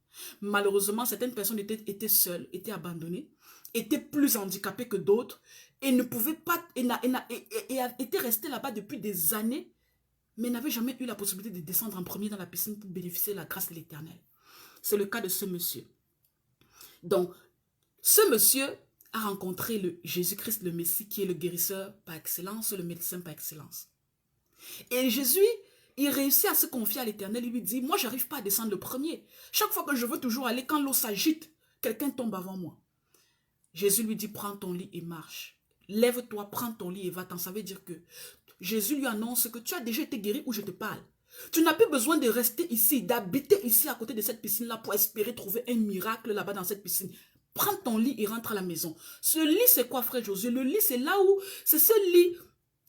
Malheureusement, certaines personnes étaient seules, étaient abandonnées, étaient plus handicapées que d'autres et ne pouvaient pas, et étaient restées là-bas depuis des années, mais n'avaient jamais eu la possibilité de descendre en premier dans la piscine pour bénéficier de la grâce de l'Éternel. C'est le cas de ce monsieur. Donc, ce monsieur a rencontré le Jésus-Christ, le Messie, qui est le guérisseur par excellence, le médecin par excellence. Et Jésus, il réussit à se confier à l'Éternel. Il lui dit, moi, je n'arrive pas à descendre le premier. Chaque fois que je veux toujours aller, quand l'eau s'agite, quelqu'un tombe avant moi. Jésus lui dit, prends ton lit et marche. Lève-toi, prends ton lit et va-t'en. Ça veut dire que Jésus lui annonce que tu as déjà été guéri où je te parle. Tu n'as plus besoin de rester ici, d'habiter ici à côté de cette piscine-là pour espérer trouver un miracle là-bas dans cette piscine. Prends ton lit et rentre à la maison. Ce lit, c'est quoi, frère Josué? Le lit, c'est là où, c'est ce lit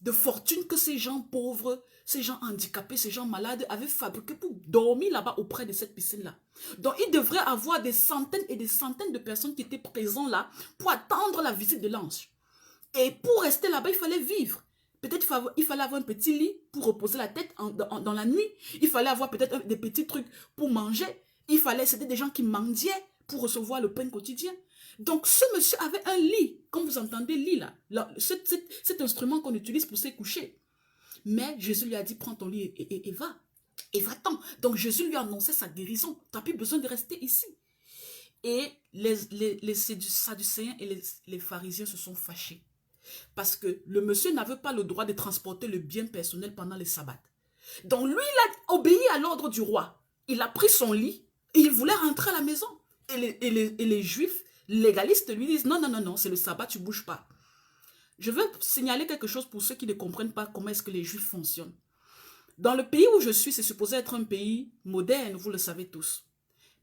de fortune que ces gens pauvres, ces gens handicapés, ces gens malades avaient fabriqué pour dormir là-bas auprès de cette piscine-là. Donc, il devrait avoir des centaines et des centaines de personnes qui étaient présentes là pour attendre la visite de l'ange. Et pour rester là-bas, il fallait vivre. Peut-être il fallait avoir un petit lit pour reposer la tête dans la nuit. Il fallait avoir peut-être des petits trucs pour manger. C'était des gens qui mendiaient pour recevoir le pain quotidien. Donc, ce monsieur avait un lit. Comme vous entendez, lit là cet instrument qu'on utilise pour se coucher. Mais Jésus lui a dit, prends ton lit et va. Et va-t'en. Donc, Jésus lui a annoncé sa guérison. Tu n'as plus besoin de rester ici. Et les Sadducéens et les pharisiens se sont fâchés. Parce que le monsieur n'avait pas le droit de transporter le bien personnel pendant les sabbats. Donc lui, il a obéi à l'ordre du roi. Il a pris son lit et il voulait rentrer à la maison. Et les juifs légalistes lui disent, non, non, non, non, c'est le sabbat, tu ne bouges pas. Je veux signaler quelque chose pour ceux qui ne comprennent pas comment est-ce que les juifs fonctionnent. Dans le pays où je suis, c'est supposé être un pays moderne, vous le savez tous.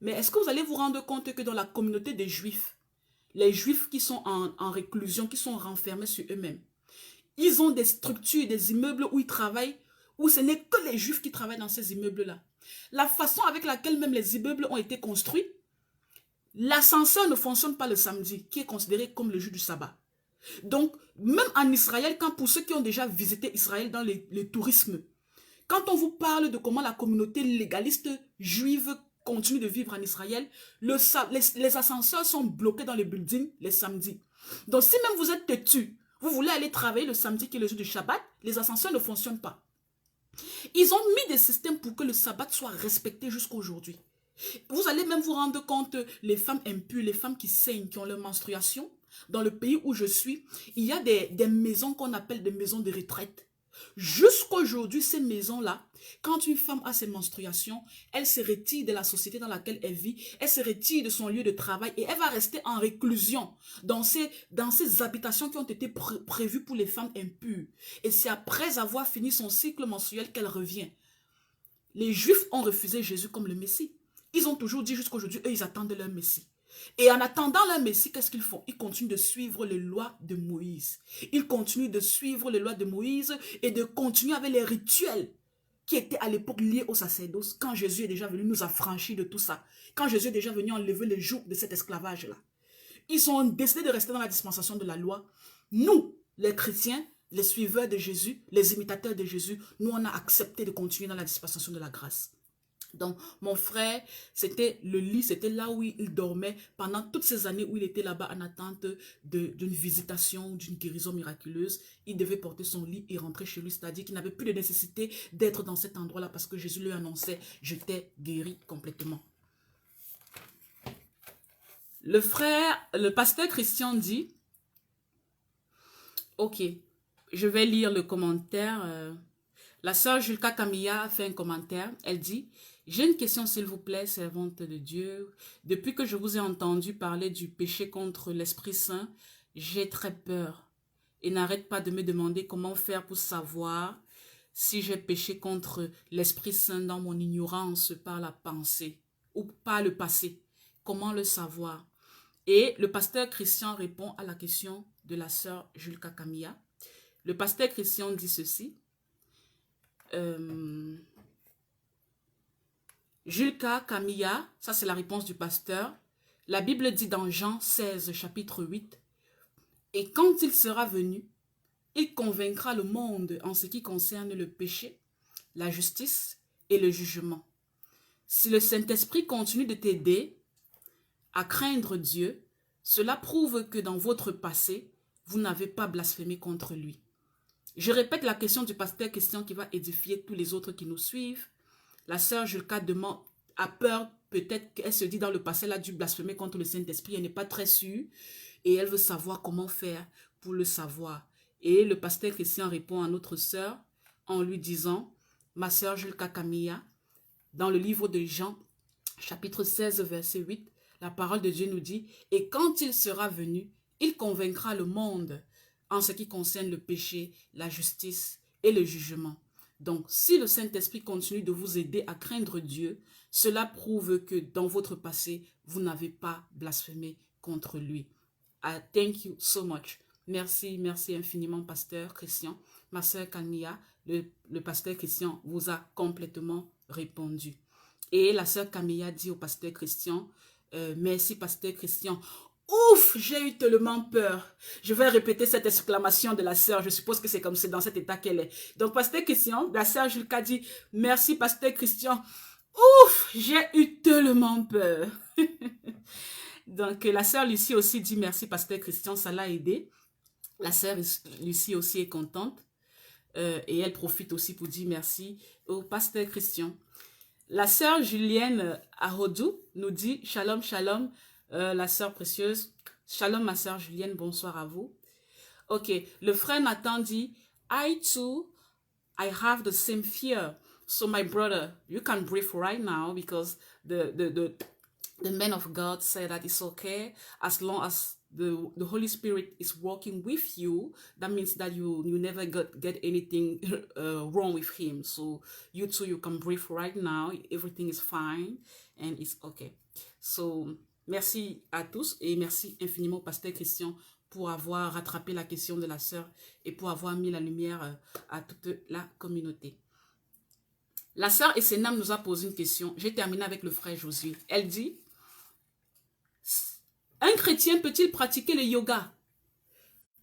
Mais est-ce que vous allez vous rendre compte que dans la communauté des juifs, les juifs qui sont en réclusion, qui sont renfermés sur eux-mêmes, ils ont des structures, des immeubles où ils travaillent, où ce n'est que les juifs qui travaillent dans ces immeubles-là. La façon avec laquelle même les immeubles ont été construits, l'ascenseur ne fonctionne pas le samedi, qui est considéré comme le jour du sabbat. Donc, même en Israël, pour ceux qui ont déjà visité Israël dans le tourisme, quand on vous parle de comment la communauté légaliste juive continue de vivre en Israël, les ascenseurs sont bloqués dans les buildings les samedis. Donc, si même vous êtes têtu, vous voulez aller travailler le samedi qui est le jour du Shabbat, les ascenseurs ne fonctionnent pas. Ils ont mis des systèmes pour que le sabbat soit respecté jusqu'à aujourd'hui. Vous allez même vous rendre compte, les femmes impures, les femmes qui saignent, qui ont leur menstruation, dans le pays où je suis, il y a des maisons qu'on appelle des maisons de retraite. Jusqu'à aujourd'hui, ces maisons-là, quand une femme a ses menstruations, elle se retire de la société dans laquelle elle vit, elle se retire de son lieu de travail et elle va rester en réclusion dans ces habitations qui ont été prévues pour les femmes impures. Et c'est après avoir fini son cycle menstruel qu'elle revient. Les Juifs ont refusé Jésus comme le Messie. Ils ont toujours dit jusqu'à aujourd'hui, eux, ils attendent leur Messie. Et en attendant leur Messie, qu'est-ce qu'ils font? Ils continuent de suivre les lois de Moïse. Ils continuent de suivre les lois de Moïse et de continuer avec les rituels qui étaient à l'époque liés au sacerdoce. Quand Jésus est déjà venu nous affranchir de tout ça. Quand Jésus est déjà venu enlever le joug de cet esclavage-là. Ils ont décidé de rester dans la dispensation de la loi. Nous, les chrétiens, les suiveurs de Jésus, les imitateurs de Jésus, nous, on a accepté de continuer dans la dispensation de la grâce. Donc, mon frère, c'était le lit, c'était là où il dormait pendant toutes ces années où il était là-bas en attente d'une visitation, d'une guérison miraculeuse. Il devait porter son lit et rentrer chez lui, c'est-à-dire qu'il n'avait plus de nécessité d'être dans cet endroit-là parce que Jésus lui annonçait, je t'ai guéri complètement. Le pasteur Christian dit, ok, je vais lire le commentaire. La sœur Julka Camilla a fait un commentaire, elle dit, j'ai une question s'il vous plaît, servante de Dieu. Depuis que je vous ai entendu parler du péché contre l'Esprit Saint, j'ai très peur et n'arrête pas de me demander comment faire pour savoir si j'ai péché contre l'Esprit Saint dans mon ignorance par la pensée ou par le passé. Comment le savoir? Et le pasteur Christian répond à la question de la sœur Julka Camilla. Le pasteur Christian dit ceci. Julka Camilla, ça c'est la réponse du pasteur. La Bible dit dans Jean 16, chapitre 8, « Et quand il sera venu, il convaincra le monde en ce qui concerne le péché, la justice et le jugement. Si le Saint-Esprit continue de t'aider à craindre Dieu, cela prouve que dans votre passé, vous n'avez pas blasphémé contre lui. Je répète la question du pasteur Christian qui va édifier tous les autres qui nous suivent. La sœur Julka a peur, peut-être qu'elle se dit dans le passé, elle a dû blasphémer contre le Saint-Esprit, elle n'est pas très sûre et elle veut savoir comment faire pour le savoir. Et le pasteur Christian répond à notre sœur en lui disant, ma sœur Julka Camilla, dans le livre de Jean, chapitre 16, verset 8, la parole de Dieu nous dit, « Et quand il sera venu, il convaincra le monde en ce qui concerne le péché, la justice et le jugement. » Donc, si le Saint-Esprit continue de vous aider à craindre Dieu, cela prouve que dans votre passé, vous n'avez pas blasphémé contre lui. Thank you so much. Merci, merci infiniment, pasteur Christian. Ma sœur Camilla, le pasteur Christian vous a complètement répondu. Et la sœur Camilla dit au pasteur Christian, merci pasteur Christian. Ouf, j'ai eu tellement peur. Je vais répéter cette exclamation de la sœur. Je suppose que c'est comme c'est dans cet état qu'elle est. Donc, pasteur Christian, la sœur Julka dit, merci pasteur Christian. Ouf, j'ai eu tellement peur. Donc, la sœur Lucie aussi dit merci pasteur Christian, ça l'a aidé. La sœur Lucie aussi est contente. Et elle profite aussi pour dire merci au pasteur Christian. La sœur Julienne Ahodou nous dit shalom, shalom, la sœur précieuse. Shalom, ma sœur Julienne, bonsoir à vous. Ok, le frère Nathan dit I too, I have the same fear. So my brother, you can breathe right now because the man of God said that it's okay as long as the Holy Spirit is working with you. That means that you never get anything wrong with him. So you too, you can breathe right now. Everything is fine and it's okay. So merci à tous et merci infiniment au pasteur Christian pour avoir rattrapé la question de la sœur et pour avoir mis la lumière à toute la communauté. La sœur Essenam nous a posé une question. J'ai terminé avec le frère Josué. Elle dit, un chrétien peut-il pratiquer le yoga?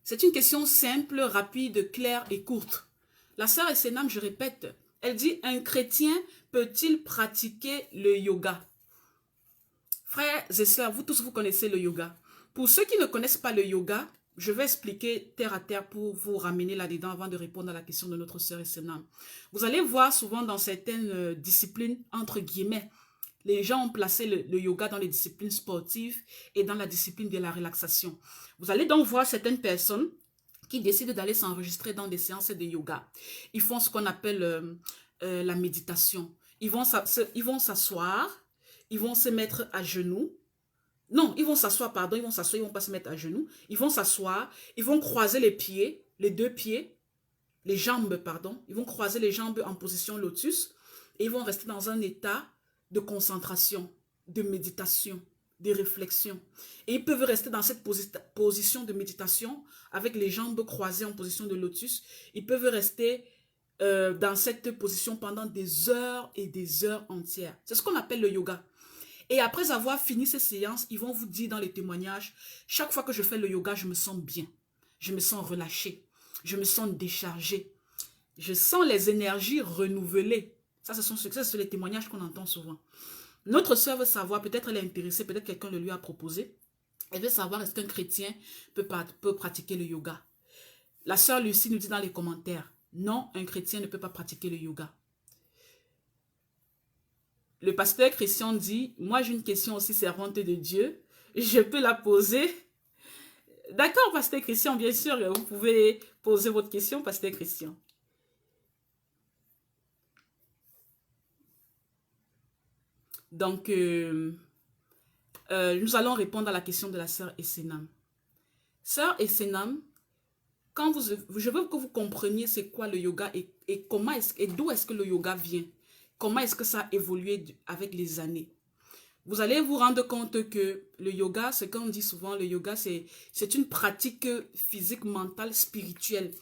C'est une question simple, rapide, claire et courte. La sœur Essenam, je répète, elle dit, un chrétien peut-il pratiquer le yoga? Frères et sœurs, vous tous, vous connaissez le yoga. Pour ceux qui ne connaissent pas le yoga, je vais expliquer terre à terre pour vous ramener là-dedans avant de répondre à la question de notre sœur Essenam. Vous allez voir souvent dans certaines disciplines, entre guillemets, les gens ont placé le yoga dans les disciplines sportives et dans la discipline de la relaxation. Vous allez donc voir certaines personnes qui décident d'aller s'enregistrer dans des séances de yoga. Ils font ce qu'on appelle la méditation. Ils vont s'asseoir, ils vont se mettre à genoux. Non, ils vont s'asseoir, pardon, ils vont s'asseoir, ils ne vont pas se mettre à genoux. Ils vont s'asseoir, ils vont croiser les pieds, les deux pieds, les jambes, pardon. Ils vont croiser les jambes en position lotus et ils vont rester dans un état de concentration, de méditation, de réflexion. Et ils peuvent rester dans cette position de méditation avec les jambes croisées en position de lotus. Ils peuvent rester dans cette position pendant des heures et des heures entières. C'est ce qu'on appelle le yoga. Et après avoir fini ces séances, ils vont vous dire dans les témoignages, chaque fois que je fais le yoga, je me sens bien. Je me sens relâché. Je me sens déchargé. Je sens les énergies renouvelées. Ça, ce sont les témoignages qu'on entend souvent. Notre sœur veut savoir, peut-être elle est intéressée, peut-être quelqu'un le lui a proposé. Elle veut savoir est-ce qu'un chrétien peut pratiquer le yoga. La sœur Lucie nous dit dans les commentaires, non, un chrétien ne peut pas pratiquer le yoga. Le pasteur Christian dit, moi j'ai une question aussi servante de Dieu, je peux la poser. D'accord, pasteur Christian, bien sûr, vous pouvez poser votre question, pasteur Christian. Donc, nous allons répondre à la question de la sœur Essenam. Sœur Essenam, je veux que vous compreniez c'est quoi le yoga et comment et d'où est-ce que le yoga vient. Comment est-ce que ça a évolué avec les années? Vous allez vous rendre compte que le yoga, ce qu'on dit souvent, le yoga, c'est une pratique physique, mentale, spirituelle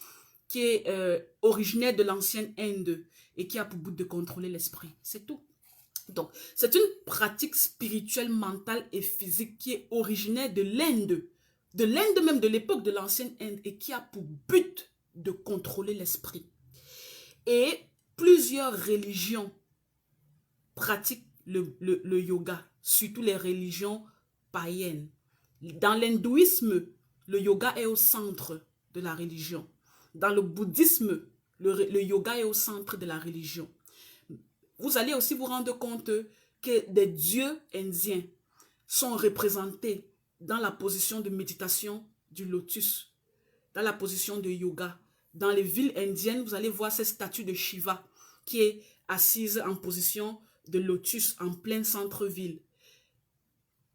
qui est originaire de l'ancienne Inde et qui a pour but de contrôler l'esprit. C'est tout. Donc, c'est une pratique spirituelle, mentale et physique qui est originaire de l'Inde même, de l'époque de l'ancienne Inde et qui a pour but de contrôler l'esprit. Et plusieurs religions pratiquent le yoga, surtout les religions païennes. Dans l'hindouisme, le yoga est au centre de la religion. Dans le bouddhisme, le yoga est au centre de la religion. Vous allez aussi vous rendre compte que des dieux indiens sont représentés dans la position de méditation du lotus, dans la position de yoga. Dans les villes indiennes, vous allez voir cette statue de Shiva qui est assise en position de lotus en plein centre-ville,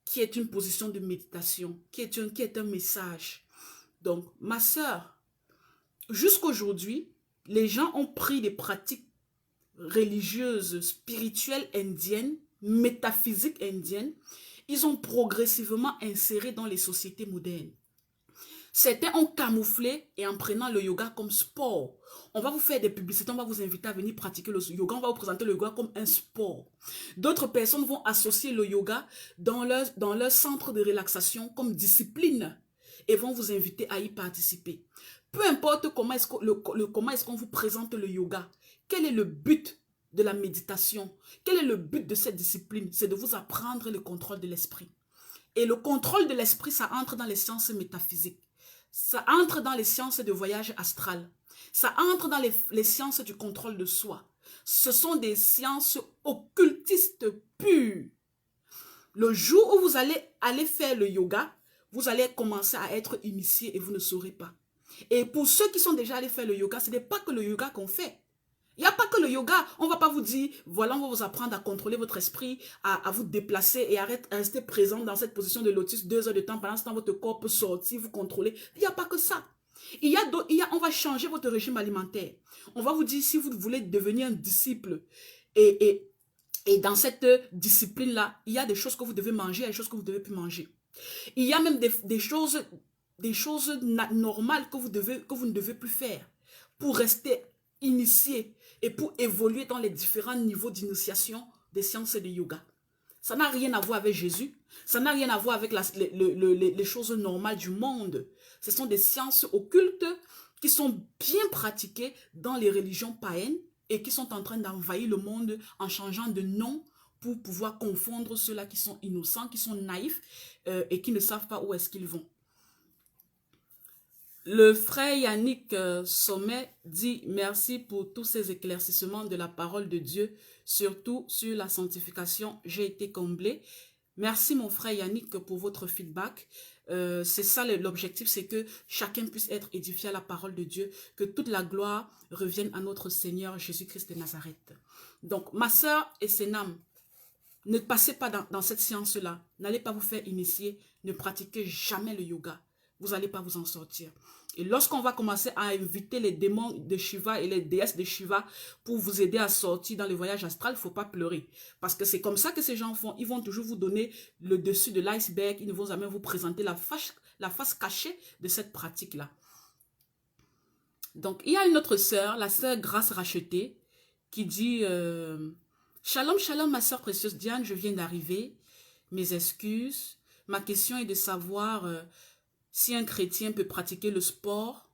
qui est une position de méditation, qui est un message. Donc, ma sœur, jusqu'aujourd'hui, les gens ont pris des pratiques religieuses, spirituelles indiennes, métaphysiques indiennes, ils ont progressivement inséré dans les sociétés modernes. Certains ont camouflé et en prenant le yoga comme sport. On va vous faire des publicités, on va vous inviter à venir pratiquer le yoga, on va vous présenter le yoga comme un sport. D'autres personnes vont associer le yoga dans leur centre de relaxation comme discipline et vont vous inviter à y participer. Peu importe comment est-ce qu'on vous présente le yoga, quel est le but de la méditation, quel est le but de cette discipline? C'est de vous apprendre le contrôle de l'esprit. Et le contrôle de l'esprit, ça entre dans les sciences métaphysiques. Ça entre dans les sciences de voyage astral. Ça entre dans les sciences du contrôle de soi. Ce sont des sciences occultistes pures. Le jour où vous allez faire le yoga, vous allez commencer à être initié et vous ne saurez pas. Et pour ceux qui sont déjà allés faire le yoga, ce n'est pas que le yoga qu'on fait. Il n'y a pas que le yoga. On ne va pas vous dire, voilà, on va vous apprendre à contrôler votre esprit, à vous déplacer et à rester présent dans cette position de lotus 2 heures de temps. Pendant ce temps, votre corps peut sortir, vous contrôler. Il n'y a pas que ça. On va changer votre régime alimentaire. On va vous dire, si vous voulez devenir un disciple et dans cette discipline-là, il y a des choses que vous devez manger et des choses que vous ne devez plus manger. Il y a même des choses normales que vous ne devez plus faire pour rester initié et pour évoluer dans les différents niveaux d'initiation des sciences de yoga. Ça n'a rien à voir avec Jésus. Ça n'a rien à voir avec les choses normales du monde. Ce sont des sciences occultes qui sont bien pratiquées dans les religions païennes et qui sont en train d'envahir le monde en changeant de nom pour pouvoir confondre ceux-là qui sont innocents, qui sont naïfs et qui ne savent pas où est-ce qu'ils vont. Le frère Yannick Sommet dit merci pour tous ces éclaircissements de la parole de Dieu, surtout sur la sanctification. J'ai été comblé. Merci mon frère Yannick pour votre feedback. C'est ça l'objectif, c'est que chacun puisse être édifié à la parole de Dieu, que toute la gloire revienne à notre Seigneur Jésus-Christ de Nazareth. Donc ma sœur et Sénam, ne passez pas dans cette science-là. N'allez pas vous faire initier, ne pratiquez jamais le yoga. Vous n'allez pas vous en sortir. Et lorsqu'on va commencer à inviter les démons de Shiva et les déesses de Shiva pour vous aider à sortir dans le voyage astral, il ne faut pas pleurer. Parce que c'est comme ça que ces gens font. Ils vont toujours vous donner le dessus de l'iceberg. Ils ne vont jamais vous présenter la face cachée de cette pratique-là. Donc, il y a une autre sœur, la sœur Grâce Rachetée, qui dit Shalom, shalom, ma sœur précieuse Diane, je viens d'arriver. Mes excuses. Ma question est de savoir... si un chrétien peut pratiquer le sport,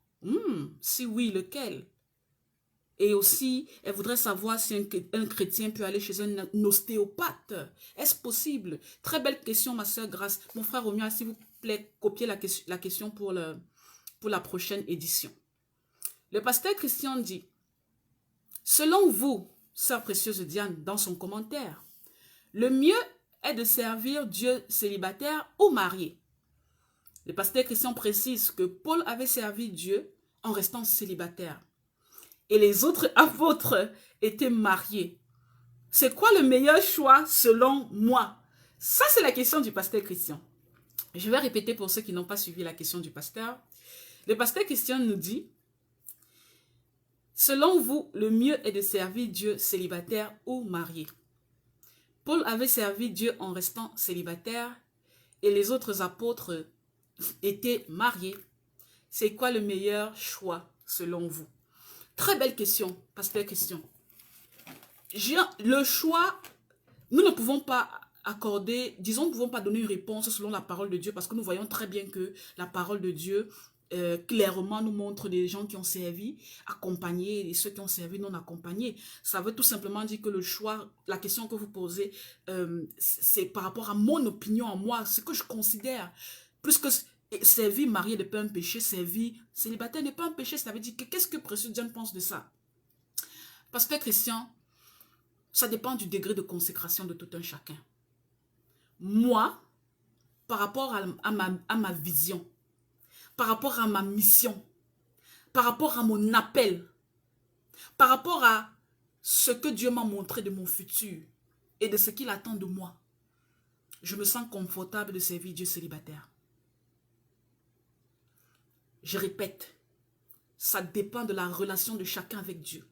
si oui, lequel? Et aussi, elle voudrait savoir si un chrétien peut aller chez un ostéopathe. Est-ce possible? Très belle question, ma soeur Grâce. Mon frère Romuald, s'il vous plaît, copiez la question pour la prochaine édition. Le pasteur Christian dit, selon vous, sœur précieuse Diane, dans son commentaire, le mieux est de servir Dieu célibataire ou marié. Le pasteur Christian précise que Paul avait servi Dieu en restant célibataire. Et les autres apôtres étaient mariés. C'est quoi le meilleur choix selon moi? Ça, c'est la question du pasteur Christian. Je vais répéter pour ceux qui n'ont pas suivi la question du pasteur. Le pasteur Christian nous dit, selon vous, le mieux est de servir Dieu célibataire ou marié. Paul avait servi Dieu en restant célibataire et les autres apôtres étaient mariés. C'est quoi le meilleur choix selon vous? Très belle question, pasteur Christian. Le choix, nous ne pouvons pas accorder, disons, nous ne pouvons pas donner une réponse selon la parole de Dieu parce que nous voyons très bien que la parole de Dieu clairement nous montre des gens qui ont servi, accompagnés, et ceux qui ont servi non accompagnés. Ça veut tout simplement dire que le choix, la question que vous posez, c'est par rapport à mon opinion, à moi, ce que je considère. Plus que servir marié n'est pas un péché, servir célibataire n'est pas un péché. Ça veut dire que qu'est-ce que Précieux John pense de ça? Pasteur Christian, ça dépend du degré de consécration de tout un chacun. Moi, par rapport à ma vision, par rapport à ma mission, par rapport à mon appel, par rapport à ce que Dieu m'a montré de mon futur et de ce qu'il attend de moi, je me sens confortable de servir Dieu célibataire. Je répète, ça dépend de la relation de chacun avec Dieu,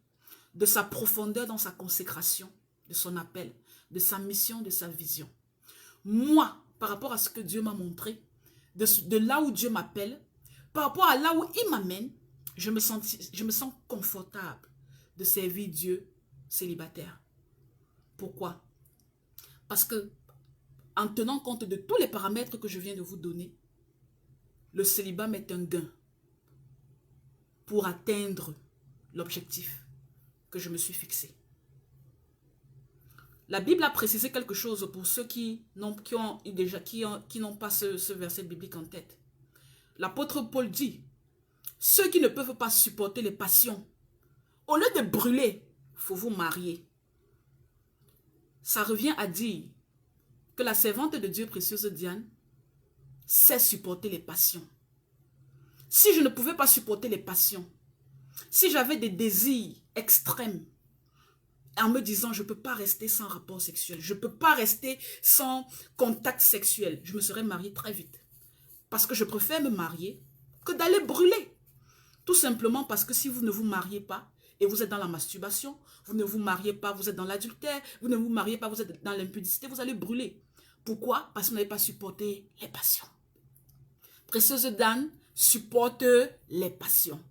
de sa profondeur dans sa consécration, de son appel, de sa mission, de sa vision. Moi, par rapport à ce que Dieu m'a montré, de là où Dieu m'appelle, par rapport à là où il m'amène, je me sens confortable de servir Dieu célibataire. Pourquoi? Parce que en tenant compte de tous les paramètres que je viens de vous donner, le célibat m'est un gain pour atteindre l'objectif que je me suis fixé. La Bible a précisé quelque chose pour ceux qui n'ont pas ce verset biblique en tête. L'apôtre Paul dit, ceux qui ne peuvent pas supporter les passions, au lieu de brûler, il faut vous marier. Ça revient à dire que la servante de Dieu précieuse Diane sait supporter les passions. Si je ne pouvais pas supporter les passions, si j'avais des désirs extrêmes, en me disant je ne peux pas rester sans rapport sexuel, je ne peux pas rester sans contact sexuel, je me serais mariée très vite. Parce que je préfère me marier que d'aller brûler. Tout simplement parce que si vous ne vous mariez pas et vous êtes dans la masturbation, vous ne vous mariez pas, vous êtes dans l'adultère, vous ne vous mariez pas, vous êtes dans l'impudicité, vous allez brûler. Pourquoi? Parce que vous n'avez pas supporté les passions. Précieuse Dame supporte les passions.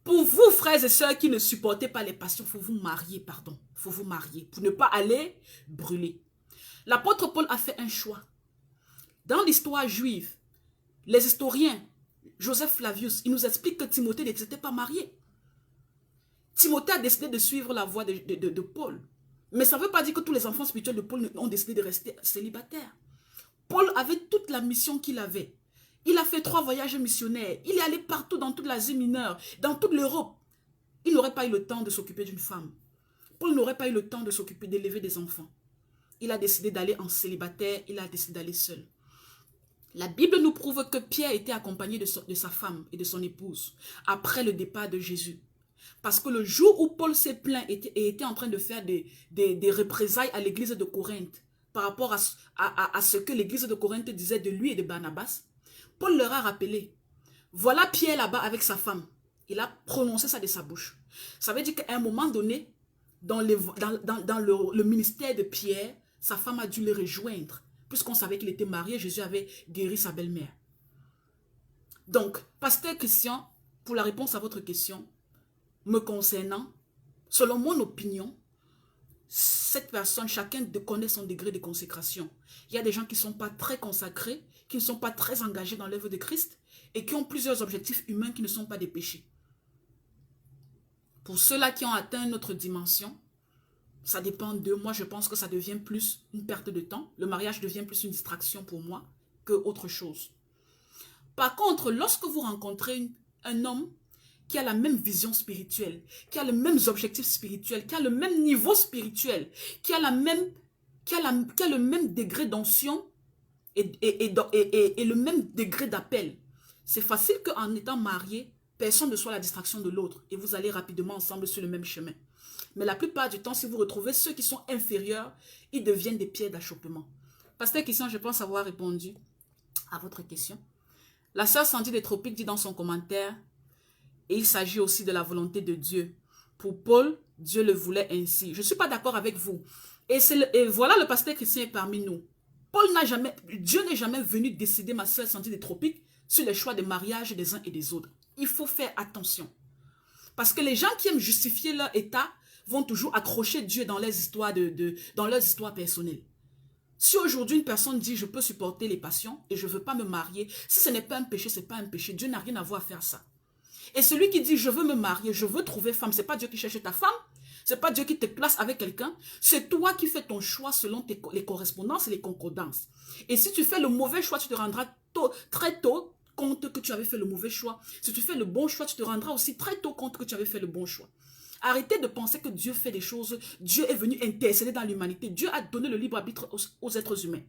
Pour vous, frères et sœurs, qui ne supportez pas les passions, il faut vous marier, pardon. Il faut vous marier pour ne pas aller brûler. L'apôtre Paul a fait un choix. Dans l'histoire juive, les historiens, Joseph Flavius, il nous explique que Timothée n'était pas marié. Timothée a décidé de suivre la voie de Paul. Mais ça ne veut pas dire que tous les enfants spirituels de Paul ont décidé de rester célibataires. Paul avait toute la mission qu'il avait. Il a fait 3 voyages missionnaires. Il est allé partout dans toute l'Asie mineure, dans toute l'Europe. Il n'aurait pas eu le temps de s'occuper d'une femme. Paul n'aurait pas eu le temps de s'occuper d'élever des enfants. Il a décidé d'aller en célibataire, il a décidé d'aller seul. La Bible nous prouve que Pierre était accompagné de sa femme et de son épouse après le départ de Jésus. Parce que le jour où Paul s'est plaint et était en train de faire des représailles à l'église de Corinthe par rapport à ce que l'église de Corinthe disait de lui et de Barnabas, Paul leur a rappelé, voilà Pierre là-bas avec sa femme. Il a prononcé ça de sa bouche. Ça veut dire qu'à un moment donné, dans le ministère de Pierre, sa femme a dû le rejoindre. Puisqu'on savait qu'il était marié, Jésus avait guéri sa belle-mère. Donc, pasteur Christian, pour la réponse à votre question, me concernant, selon mon opinion, cette personne, chacun connaît son degré de consécration. Il y a des gens qui ne sont pas très consacrés, qui ne sont pas très engagés dans l'œuvre de Christ et qui ont plusieurs objectifs humains qui ne sont pas des péchés. Pour ceux-là qui ont atteint une autre dimension, ça dépend d'eux. Moi, je pense que ça devient plus une perte de temps. Le mariage devient plus une distraction pour moi que autre chose. Par contre, lorsque vous rencontrez un homme qui a la même vision spirituelle, qui a les mêmes objectifs spirituels, qui a le même niveau spirituel, qui a le même degré d'onction et le même degré d'appel, c'est facile qu'en étant marié, personne ne soit la distraction de l'autre et vous allez rapidement ensemble sur le même chemin. Mais la plupart du temps, si vous retrouvez ceux qui sont inférieurs, ils deviennent des pierres d'achoppement. Pasteur Christian, je pense avoir répondu à votre question. La sœur Sandy des Tropiques dit dans son commentaire, et il s'agit aussi de la volonté de Dieu. Pour Paul, Dieu le voulait ainsi. Je ne suis pas d'accord avec vous. Et voilà le pasteur Christian est parmi nous. Dieu n'est jamais venu décider, ma sœur Sandy des Tropiques, sur les choix de mariage des uns et des autres. Il faut faire attention. Parce que les gens qui aiment justifier leur état vont toujours accrocher Dieu dans leurs histoires personnelles. Si aujourd'hui une personne dit je peux supporter les passions et je ne veux pas me marier, si ce n'est pas un péché, ce n'est pas un péché. Dieu n'a rien à voir à faire ça. Et celui qui dit je veux me marier, je veux trouver femme, ce n'est pas Dieu qui cherche ta femme, ce n'est pas Dieu qui te place avec quelqu'un, c'est toi qui fais ton choix selon les correspondances et les concordances. Et si tu fais le mauvais choix, tu te rendras très tôt compte que tu avais fait le mauvais choix. Si tu fais le bon choix, tu te rendras aussi très tôt compte que tu avais fait le bon choix. Arrêtez de penser que Dieu fait des choses. Dieu est venu intercéder dans l'humanité. Dieu a donné le libre arbitre aux êtres humains.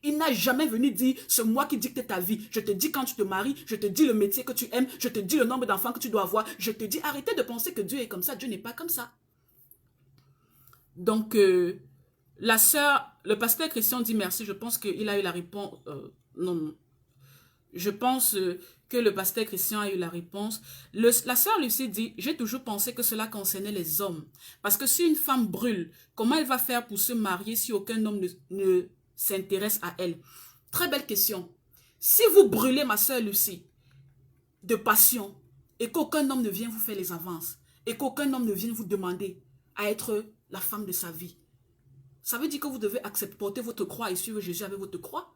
Il n'a jamais venu dire, c'est moi qui dicte ta vie. Je te dis quand tu te maries, je te dis le métier que tu aimes, je te dis le nombre d'enfants que tu dois avoir. Je te dis, arrêtez de penser que Dieu est comme ça. Dieu n'est pas comme ça. Donc, la sœur, le pasteur Christian dit merci. Je pense qu'il a eu la réponse. Non. Je pense que le pasteur Christian a eu la réponse. La sœur Lucie dit, j'ai toujours pensé que cela concernait les hommes. Parce que si une femme brûle, comment elle va faire pour se marier si aucun homme ne s'intéresse à elle? Très belle question. Si vous brûlez, ma sœur Lucie, de passion, et qu'aucun homme ne vient vous faire les avances, et qu'aucun homme ne vienne vous demander à être la femme de sa vie, ça veut dire que vous devez accepter, porter votre croix et suivre Jésus avec votre croix.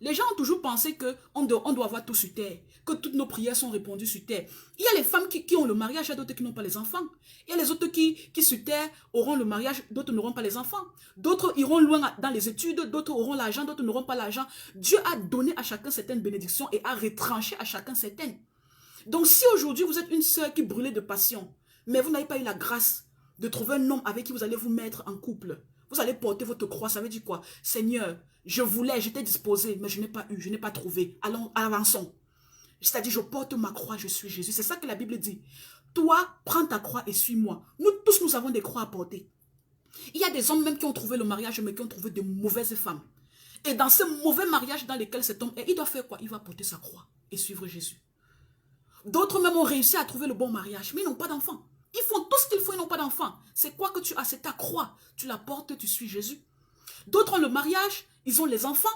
Les gens ont toujours pensé qu'on doit avoir tout sur terre, que toutes nos prières sont répondues sur terre. Il y a les femmes qui ont le mariage, il y a d'autres qui n'ont pas les enfants. Il y a les autres qui sur terre auront le mariage, d'autres n'auront pas les enfants. D'autres iront loin dans les études, d'autres auront l'argent, d'autres n'auront pas l'argent. Dieu a donné à chacun certaines bénédictions et a retranché à chacun certaines. Donc si aujourd'hui vous êtes une sœur qui brûlait de passion, mais vous n'avez pas eu la grâce de trouver un homme avec qui vous allez vous mettre en couple, vous allez porter votre croix, ça veut dire quoi? Seigneur, je voulais, j'étais disposé, mais je n'ai pas eu, je n'ai pas trouvé. Allons, avançons. C'est-à-dire, je porte ma croix, je suis Jésus. C'est ça que la Bible dit. Toi, prends ta croix et suis-moi. Nous tous, nous avons des croix à porter. Il y a des hommes même qui ont trouvé le mariage, mais qui ont trouvé de mauvaises femmes. Et dans ce mauvais mariage dans lequel cet homme est, il doit faire quoi? Il va porter sa croix et suivre Jésus. D'autres même ont réussi à trouver le bon mariage, mais ils n'ont pas d'enfants. Ils font tout ce qu'il faut, ils n'ont pas d'enfants. C'est quoi que tu as? C'est ta croix. Tu la portes, tu suis Jésus. D'autres ont le mariage, ils ont les enfants,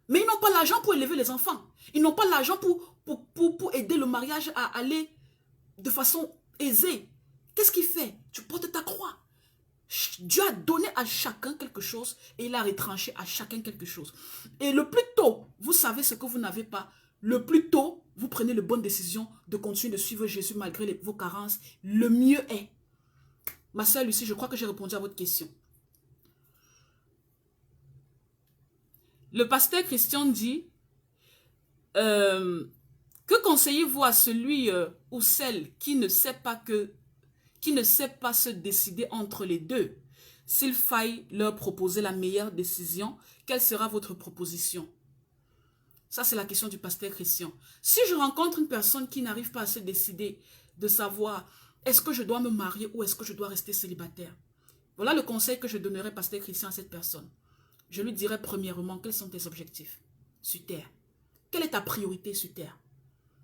mais ils n'ont pas l'argent pour élever les enfants. Ils n'ont pas l'argent pour aider le mariage à aller de façon aisée. Qu'est-ce qu'il fait? Tu portes ta croix. Dieu a donné à chacun quelque chose et il a retranché à chacun quelque chose. Et le plus tôt, vous savez ce que vous n'avez pas, le plus tôt, vous prenez la bonne décision de continuer de suivre Jésus malgré vos carences. Le mieux est. Ma soeur Lucie, je crois que j'ai répondu à votre question. Le pasteur Christian dit, que conseillez-vous à celui ou celle qui ne sait pas se décider entre les deux? S'il faille leur proposer la meilleure décision, quelle sera votre proposition? Ça, c'est la question du pasteur Christian. Si je rencontre une personne qui n'arrive pas à se décider de savoir est-ce que je dois me marier ou est-ce que je dois rester célibataire, voilà le conseil que je donnerai, pasteur Christian, à cette personne. Je lui dirai premièrement, quels sont tes objectifs sur terre? Quelle est ta priorité sur terre?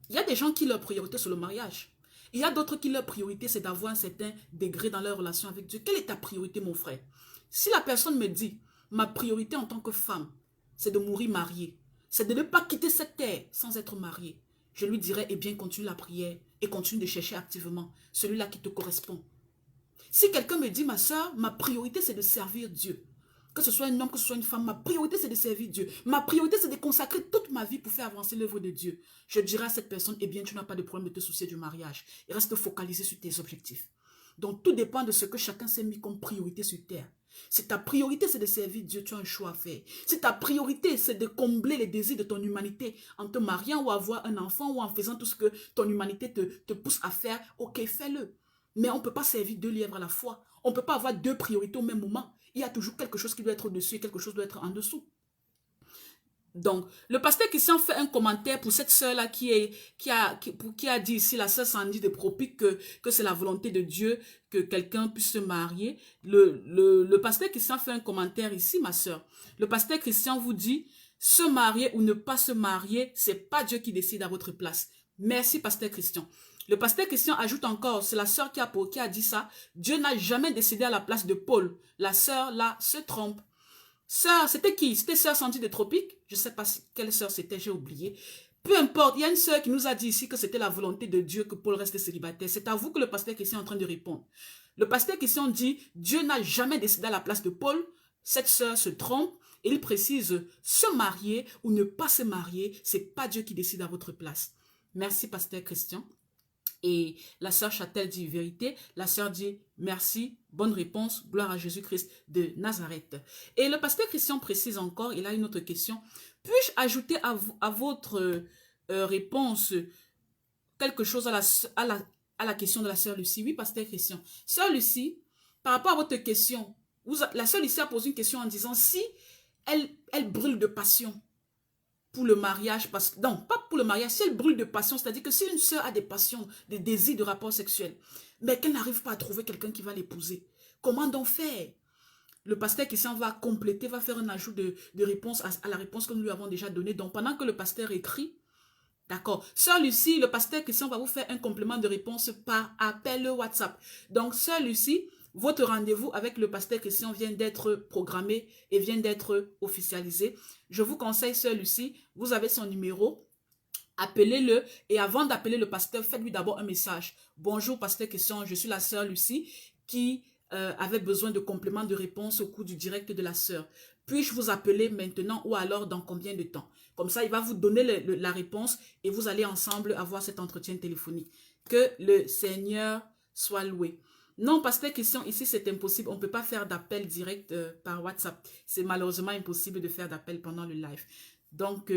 Il y a des gens qui leur priorité c'est le mariage. Il y a d'autres qui leur priorité c'est d'avoir un certain degré dans leur relation avec Dieu. Quelle est ta priorité, mon frère? Si la personne me dit, ma priorité en tant que femme, c'est de mourir mariée, c'est de ne pas quitter cette terre sans être mariée, je lui dirai, eh bien, continue la prière et continue de chercher activement celui-là qui te correspond. Si quelqu'un me dit, ma soeur, ma priorité c'est de servir Dieu, que ce soit un homme, que ce soit une femme, ma priorité c'est de servir Dieu. Ma priorité c'est de consacrer toute ma vie pour faire avancer l'œuvre de Dieu. Je dirai à cette personne, eh bien tu n'as pas de problème de te soucier du mariage. Et reste focalisé sur tes objectifs. Donc tout dépend de ce que chacun s'est mis comme priorité sur terre. Si ta priorité c'est de servir Dieu, tu as un choix à faire. Si ta priorité c'est de combler les désirs de ton humanité en te mariant ou avoir un enfant ou en faisant tout ce que ton humanité te pousse à faire, ok, fais-le. Mais on ne peut pas servir deux lièvres à la fois. On ne peut pas avoir deux priorités au même moment. Il y a toujours quelque chose qui doit être au-dessus et quelque chose doit être en dessous. Donc, le pasteur Christian fait un commentaire pour cette sœur-là qui a dit ici, la sœur Sandy de Propic, que c'est la volonté de Dieu que quelqu'un puisse se marier. Le pasteur Christian fait un commentaire ici, ma sœur. Le pasteur Christian vous dit, se marier ou ne pas se marier, c'est pas Dieu qui décide à votre place. Merci, pasteur Christian. Le pasteur Christian ajoute encore, c'est la sœur qui a dit ça, Dieu n'a jamais décidé à la place de Paul. La sœur là se trompe. Sœur, c'était qui? C'était sœur Sandy de Tropique? Je ne sais pas quelle sœur c'était, j'ai oublié. Peu importe, il y a une sœur qui nous a dit ici que c'était la volonté de Dieu que Paul reste célibataire. C'est à vous que le pasteur Christian est en train de répondre. Le pasteur Christian dit, Dieu n'a jamais décidé à la place de Paul. Cette sœur se trompe. Et il précise, se marier ou ne pas se marier, c'est pas Dieu qui décide à votre place. Merci, pasteur Christian. Et la sœur Châtel dit vérité. La sœur dit merci, bonne réponse, gloire à Jésus-Christ de Nazareth. Et le pasteur Christian précise encore, il a une autre question. Puis-je ajouter à votre réponse quelque chose à la question de la sœur Lucie? Oui, pasteur Christian. Sœur Lucie, par rapport à votre question, la sœur Lucie a posé une question en disant si elle brûle de passion pour le mariage, non, pas pour le mariage, si elle brûle de passion, c'est-à-dire que si une sœur a des passions, des désirs de rapport sexuel, mais qu'elle n'arrive pas à trouver quelqu'un qui va l'épouser, comment donc faire? Le pasteur Christian va compléter, va faire un ajout de réponse à la réponse que nous lui avons déjà donnée. Donc, pendant que le pasteur écrit, d'accord, sœur Lucie, le pasteur Christian va vous faire un complément de réponse par appel WhatsApp. Donc, sœur Lucie, votre rendez-vous avec le pasteur Christian vient d'être programmé et vient d'être officialisé. Je vous conseille, sœur Lucie, vous avez son numéro, appelez-le et avant d'appeler le pasteur, faites-lui d'abord un message. Bonjour, pasteur Christian, je suis la sœur Lucie qui avait besoin de compléments de réponse au cours du direct de la sœur. Puis-je vous appeler maintenant ou alors dans combien de temps? Comme ça, il va vous donner la réponse et vous allez ensemble avoir cet entretien téléphonique. Que le Seigneur soit loué. Non, pasteur Christian, ici c'est impossible. On ne peut pas faire d'appel direct par WhatsApp. C'est malheureusement impossible de faire d'appel pendant le live. Donc,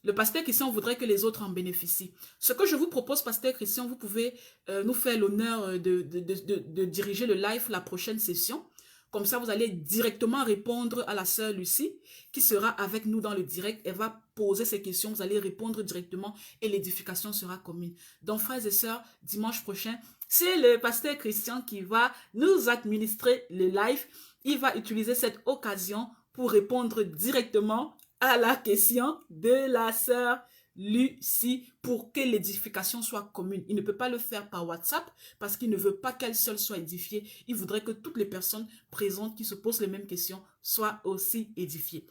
le pasteur Christian voudrait que les autres en bénéficient. Ce que je vous propose, pasteur Christian, vous pouvez nous faire l'honneur de diriger le live la prochaine session. Comme ça, vous allez directement répondre à la sœur Lucie qui sera avec nous dans le direct. Elle va poser ses questions, vous allez répondre directement et l'édification sera commune. Donc, frères et sœurs, dimanche prochain, c'est le pasteur Christian qui va nous administrer le live. Il va utiliser cette occasion pour répondre directement à la question de la sœur Lucie pour que l'édification soit commune. Il ne peut pas le faire par WhatsApp parce qu'il ne veut pas qu'elle seule soit édifiée. Il voudrait que toutes les personnes présentes qui se posent les mêmes questions soient aussi édifiées.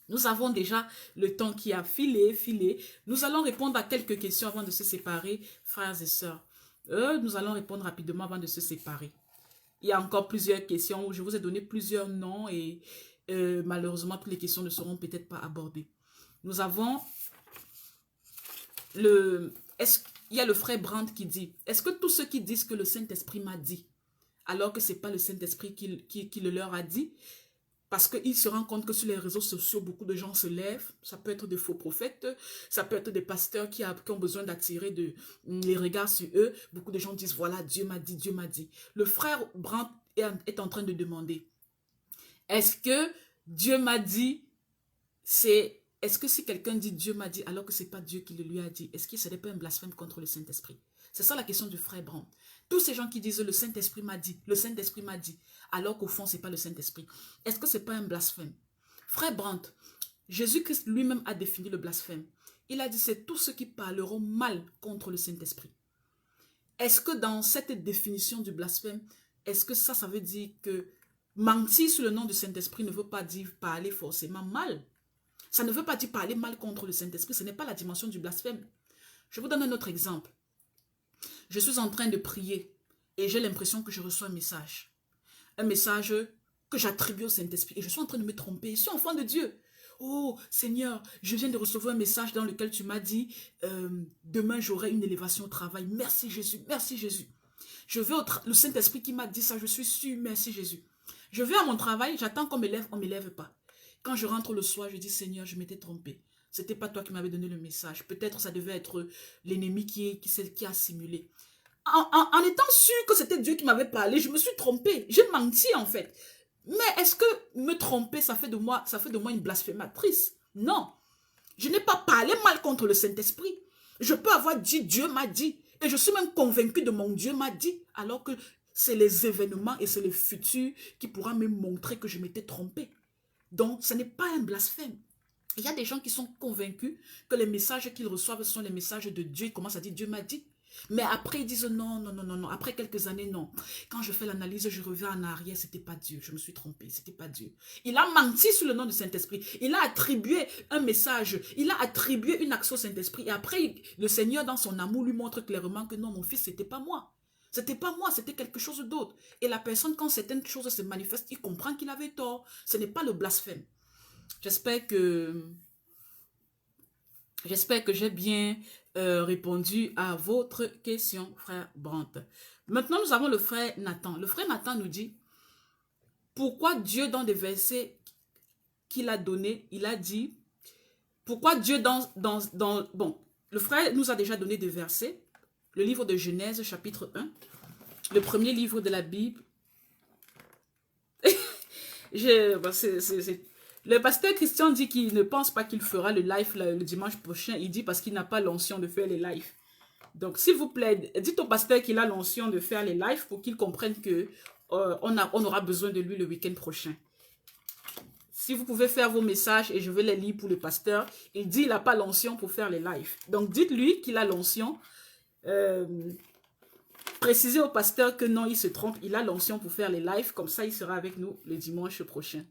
Nous avons déjà le temps qui a filé. Nous allons répondre à quelques questions avant de se séparer, frères et sœurs. Nous allons répondre rapidement avant de se séparer. Il y a encore plusieurs questions où je vous ai donné plusieurs noms et malheureusement, toutes les questions ne seront peut-être pas abordées. Nous avons il y a le frère Brandt qui dit, est-ce que tous ceux qui disent que le Saint-Esprit m'a dit, alors que ce n'est pas le Saint-Esprit qui le leur a dit, parce qu'il se rend compte que sur les réseaux sociaux, beaucoup de gens se lèvent, ça peut être des faux prophètes, ça peut être des pasteurs qui ont besoin d'attirer les regards sur eux, beaucoup de gens disent, voilà, Dieu m'a dit, Dieu m'a dit. Le frère Brandt est en train de demander, est-ce que Dieu m'a dit, est-ce que si quelqu'un dit Dieu m'a dit alors que ce n'est pas Dieu qui le lui a dit, est-ce que ce n'est pas un blasphème contre le Saint-Esprit? C'est ça la question du frère Brandt. Tous ces gens qui disent le Saint-Esprit m'a dit, le Saint-Esprit m'a dit, alors qu'au fond ce n'est pas le Saint-Esprit. Est-ce que ce n'est pas un blasphème? Frère Brandt, Jésus-Christ lui-même a défini le blasphème. Il a dit c'est tous ceux qui parleront mal contre le Saint-Esprit. Est-ce que dans cette définition du blasphème, est-ce que ça veut dire que mentir sous le nom du Saint-Esprit ne veut pas dire parler forcément mal? Ça ne veut pas dire parler mal contre le Saint-Esprit. Ce n'est pas la dimension du blasphème. Je vous donne un autre exemple. Je suis en train de prier et j'ai l'impression que je reçois un message. Un message que j'attribue au Saint-Esprit. Et je suis en train de me tromper. Je suis enfant de Dieu. Oh Seigneur, je viens de recevoir un message dans lequel tu m'as dit demain j'aurai une élévation au travail. Merci Jésus, merci Jésus. Je vais le Saint-Esprit qui m'a dit ça, je suis sûr, merci Jésus. Je vais à mon travail, j'attends qu'on me lève, on ne me lève pas. Quand je rentre le soir, je dis, Seigneur, je m'étais trompé. Ce n'était pas toi qui m'avais donné le message. Peut-être ça devait être l'ennemi qui a simulé. En étant sûr que c'était Dieu qui m'avait parlé, je me suis trompée. J'ai menti en fait. Mais est-ce que me tromper, ça fait de moi une blasphématrice? Non. Je n'ai pas parlé mal contre le Saint-Esprit. Je peux avoir dit, Dieu m'a dit. Et je suis même convaincue de mon Dieu m'a dit. Alors que c'est les événements et c'est le futur qui pourra me montrer que je m'étais trompée. Donc, ce n'est pas un blasphème. Il y a des gens qui sont convaincus que les messages qu'ils reçoivent sont les messages de Dieu. Ils commencent à dire, Dieu m'a dit. Mais après, ils disent, non, non, non, non, non. Après quelques années, non. Quand je fais l'analyse, je reviens en arrière, ce n'était pas Dieu. Je me suis trompée, ce n'était pas Dieu. Il a menti sous le nom du Saint-Esprit. Il a attribué un message. Il a attribué une action au Saint-Esprit. Et après, le Seigneur, dans son amour, lui montre clairement que non, mon fils, ce n'était pas moi. Ce n'était pas moi, c'était quelque chose d'autre. Et la personne, quand certaines choses se manifestent, il comprend qu'il avait tort. Ce n'est pas le blasphème. J'espère que j'ai bien répondu à votre question, frère Brandt. Maintenant, nous avons le frère Nathan. Le frère Nathan nous dit, pourquoi Dieu, dans des versets qu'il a donnés, il a dit, pourquoi Dieu bon, le frère nous a déjà donné des versets. Le livre de Genèse, chapitre 1, le premier livre de la Bible. Le pasteur Christian dit qu'il ne pense pas qu'il fera le live le dimanche prochain. Il dit parce qu'il n'a pas l'onction de faire les lives. Donc, s'il vous plaît, dites au pasteur qu'il a l'onction de faire les lives pour qu'il comprenne que on aura besoin de lui le week-end prochain. Si vous pouvez faire vos messages et je vais les lire pour le pasteur, il dit qu'il n'a pas l'onction pour faire les lives. Donc, dites-lui qu'il a l'onction. Précisez au pasteur que non, il se trompe. Il a l'onction pour faire les lives. Comme ça, il sera avec nous le dimanche prochain.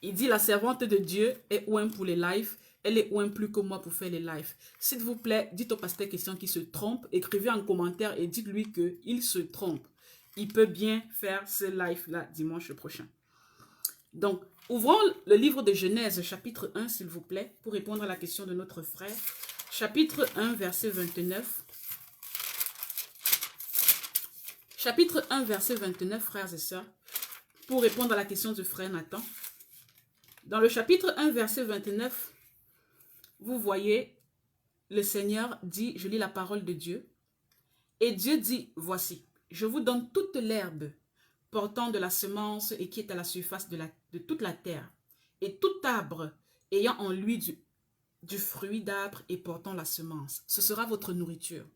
Il dit, la servante de Dieu est ouin pour les lives. Elle est ouin plus que moi pour faire les lives. S'il vous plaît, dites au pasteur Christian qu'il se trompe. Écrivez en commentaire et dites-lui qu'il se trompe. Il peut bien faire ce live-là dimanche prochain. Donc, ouvrons le livre de Genèse, chapitre 1, s'il vous plaît, pour répondre à la question de notre frère. Chapitre 1, verset 29. Chapitre 1, verset 29, frères et sœurs, pour répondre à la question du frère Nathan. Dans le chapitre 1, verset 29, vous voyez, le Seigneur dit, je lis la parole de Dieu, et Dieu dit, voici, je vous donne toute l'herbe portant de la semence et qui est à la surface de toute la terre, et tout arbre ayant en lui du fruit d'arbre et portant la semence. Ce sera votre nourriture.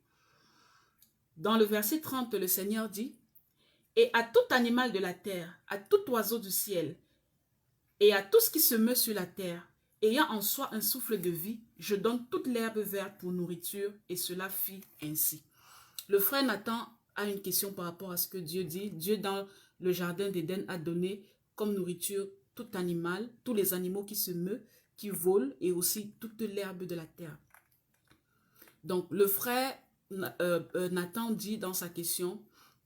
Dans le verset 30, le Seigneur dit, et à tout animal de la terre, à tout oiseau du ciel, et à tout ce qui se meut sur la terre, ayant en soi un souffle de vie, je donne toute l'herbe verte pour nourriture, et cela fit ainsi. Le frère Nathan a une question par rapport à ce que Dieu dit. Dieu, dans le jardin d'Éden, a donné comme nourriture tout animal, tous les animaux qui se meuvent, qui volent, et aussi toute l'herbe de la terre. Donc, le frère Nathan dit dans sa question,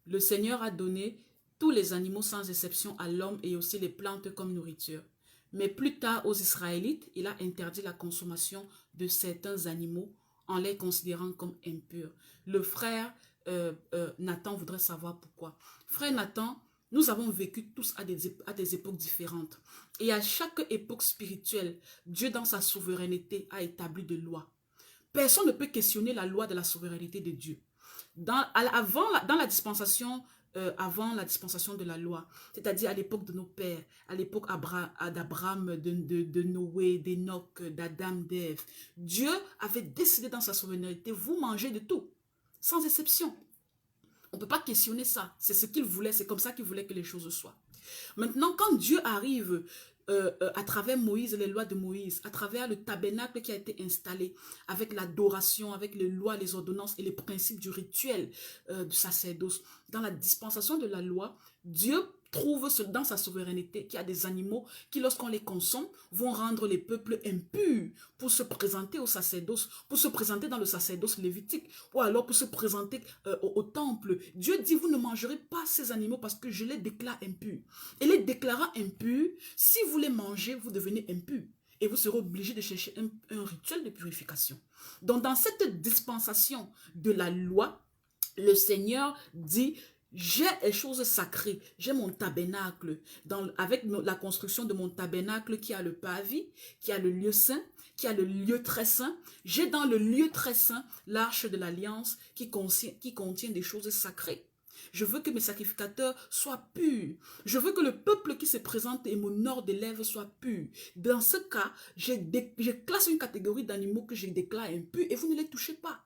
le Seigneur a donné tous les animaux sans exception à l'homme et aussi les plantes comme nourriture. Mais plus tard aux Israélites, il a interdit la consommation de certains animaux en les considérant comme impurs. Le frère Nathan voudrait savoir pourquoi. Frère Nathan, nous avons vécu tous à des époques différentes. Et à chaque époque spirituelle, Dieu dans sa souveraineté a établi des lois. Personne ne peut questionner la loi de la souveraineté de Dieu. Dans la dispensation, avant la dispensation de la loi, c'est-à-dire à l'époque de nos pères, à l'époque d'Abraham, de Noé, d'Enoch, d'Adam, d'Ève, Dieu avait décidé dans sa souveraineté, vous mangez de tout, sans exception. On ne peut pas questionner ça. C'est ce qu'il voulait, c'est comme ça qu'il voulait que les choses soient. Maintenant, quand Dieu arrive à travers Moïse, les lois de Moïse, à travers le tabernacle qui a été installé, avec l'adoration, avec les lois, les ordonnances et les principes du rituel du sacerdoce, dans la dispensation de la loi, Dieu trouve dans sa souveraineté qu'il y a des animaux qui, lorsqu'on les consomme, vont rendre les peuples impurs pour se présenter au sacerdoce, pour se présenter dans le sacerdoce lévitique, ou alors pour se présenter au temple. Dieu dit, vous ne mangerez pas ces animaux parce que je les déclare impurs. Et les déclarant impurs, si vous les mangez, vous devenez impurs. Et vous serez obligé de chercher un rituel de purification. Donc, dans cette dispensation de la loi, le Seigneur dit, j'ai les choses sacrées, j'ai mon tabernacle, avec la construction de mon tabernacle qui a le parvis, qui a le lieu saint, qui a le lieu très saint. J'ai dans le lieu très saint l'arche de l'alliance qui contient des choses sacrées. Je veux que mes sacrificateurs soient purs. Je veux que le peuple qui se présente et m'honore des lèvres soit pur. Dans ce cas, je classe une catégorie d'animaux que je déclare impurs et vous ne les touchez pas.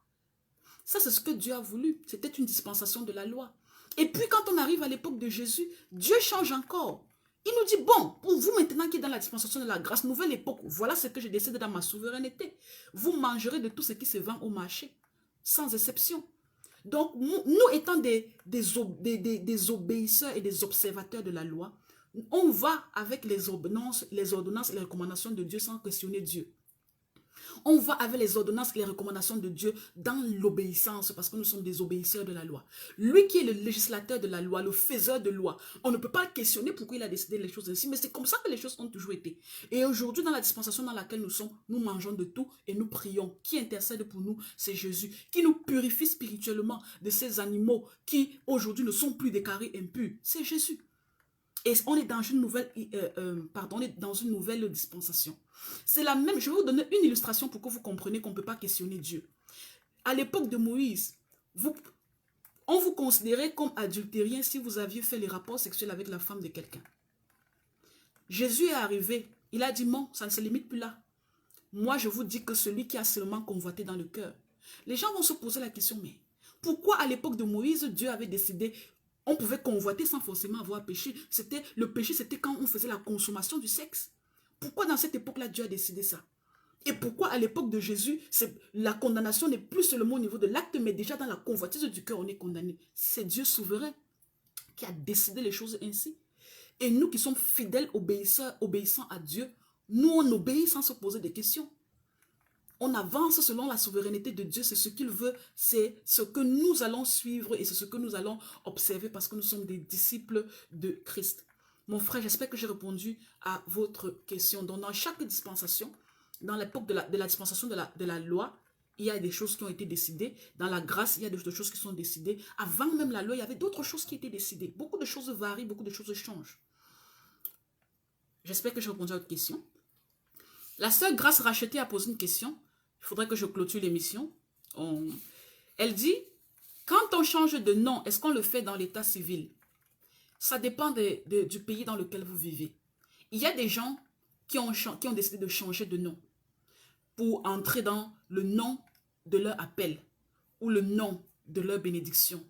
Ça, c'est ce que Dieu a voulu. C'était une dispensation de la loi. Et puis, quand on arrive à l'époque de Jésus, Dieu change encore. Il nous dit, bon, pour vous maintenant qui est dans la dispensation de la grâce, nouvelle époque, voilà ce que j'ai décidé dans ma souveraineté. Vous mangerez de tout ce qui se vend au marché, sans exception. Donc, nous étant des obéisseurs et des observateurs de la loi, on va avec les ordonnances et les recommandations de Dieu sans questionner Dieu. On va avec les ordonnances, les recommandations de Dieu dans l'obéissance parce que nous sommes des obéisseurs de la loi. Lui qui est le législateur de la loi, le faiseur de loi, on ne peut pas questionner pourquoi il a décidé les choses ainsi, mais c'est comme ça que les choses ont toujours été. Et aujourd'hui, dans la dispensation dans laquelle nous sommes, nous mangeons de tout et nous prions. Qui intercède pour nous? C'est Jésus, qui nous purifie spirituellement de ces animaux qui aujourd'hui ne sont plus déclarés impurs. C'est Jésus. Et on est dans une nouvelle, on est dans une nouvelle dispensation. C'est la même, je vais vous donner une illustration pour que vous compreniez qu'on ne peut pas questionner Dieu. À l'époque de Moïse, on vous considérait comme adultérien si vous aviez fait les rapports sexuels avec la femme de quelqu'un. Jésus est arrivé, il a dit non, ça ne se limite plus là. Moi, je vous dis que celui qui a seulement convoité dans le cœur. Les gens vont se poser la question, mais pourquoi à l'époque de Moïse, Dieu avait décidé, on pouvait convoiter sans forcément avoir péché. Le péché, c'était quand on faisait la consommation du sexe. Pourquoi dans cette époque-là, Dieu a décidé ça? Et pourquoi à l'époque de Jésus, la condamnation n'est plus seulement au niveau de l'acte, mais déjà dans la convoitise du cœur, on est condamné. C'est Dieu souverain qui a décidé les choses ainsi. Et nous qui sommes fidèles, obéissants à Dieu, nous on obéit sans se poser des questions. On avance selon la souveraineté de Dieu, c'est ce qu'il veut, c'est ce que nous allons suivre et c'est ce que nous allons observer parce que nous sommes des disciples de Christ. Mon frère, j'espère que j'ai répondu à votre question. Donc, dans chaque dispensation, dans l'époque de la dispensation de la loi, il y a des choses qui ont été décidées. Dans la grâce, il y a des choses qui sont décidées. Avant même la loi, il y avait d'autres choses qui étaient décidées. Beaucoup de choses varient, beaucoup de choses changent. J'espère que j'ai répondu à votre question. La sœur Grâce Rachetée a posé une question. Il faudrait que je clôture l'émission. Elle dit, quand on change de nom, est-ce qu'on le fait dans l'état civil? Ça dépend du pays dans lequel vous vivez. Il y a des gens qui ont décidé de changer de nom pour entrer dans le nom de leur appel ou le nom de leur bénédiction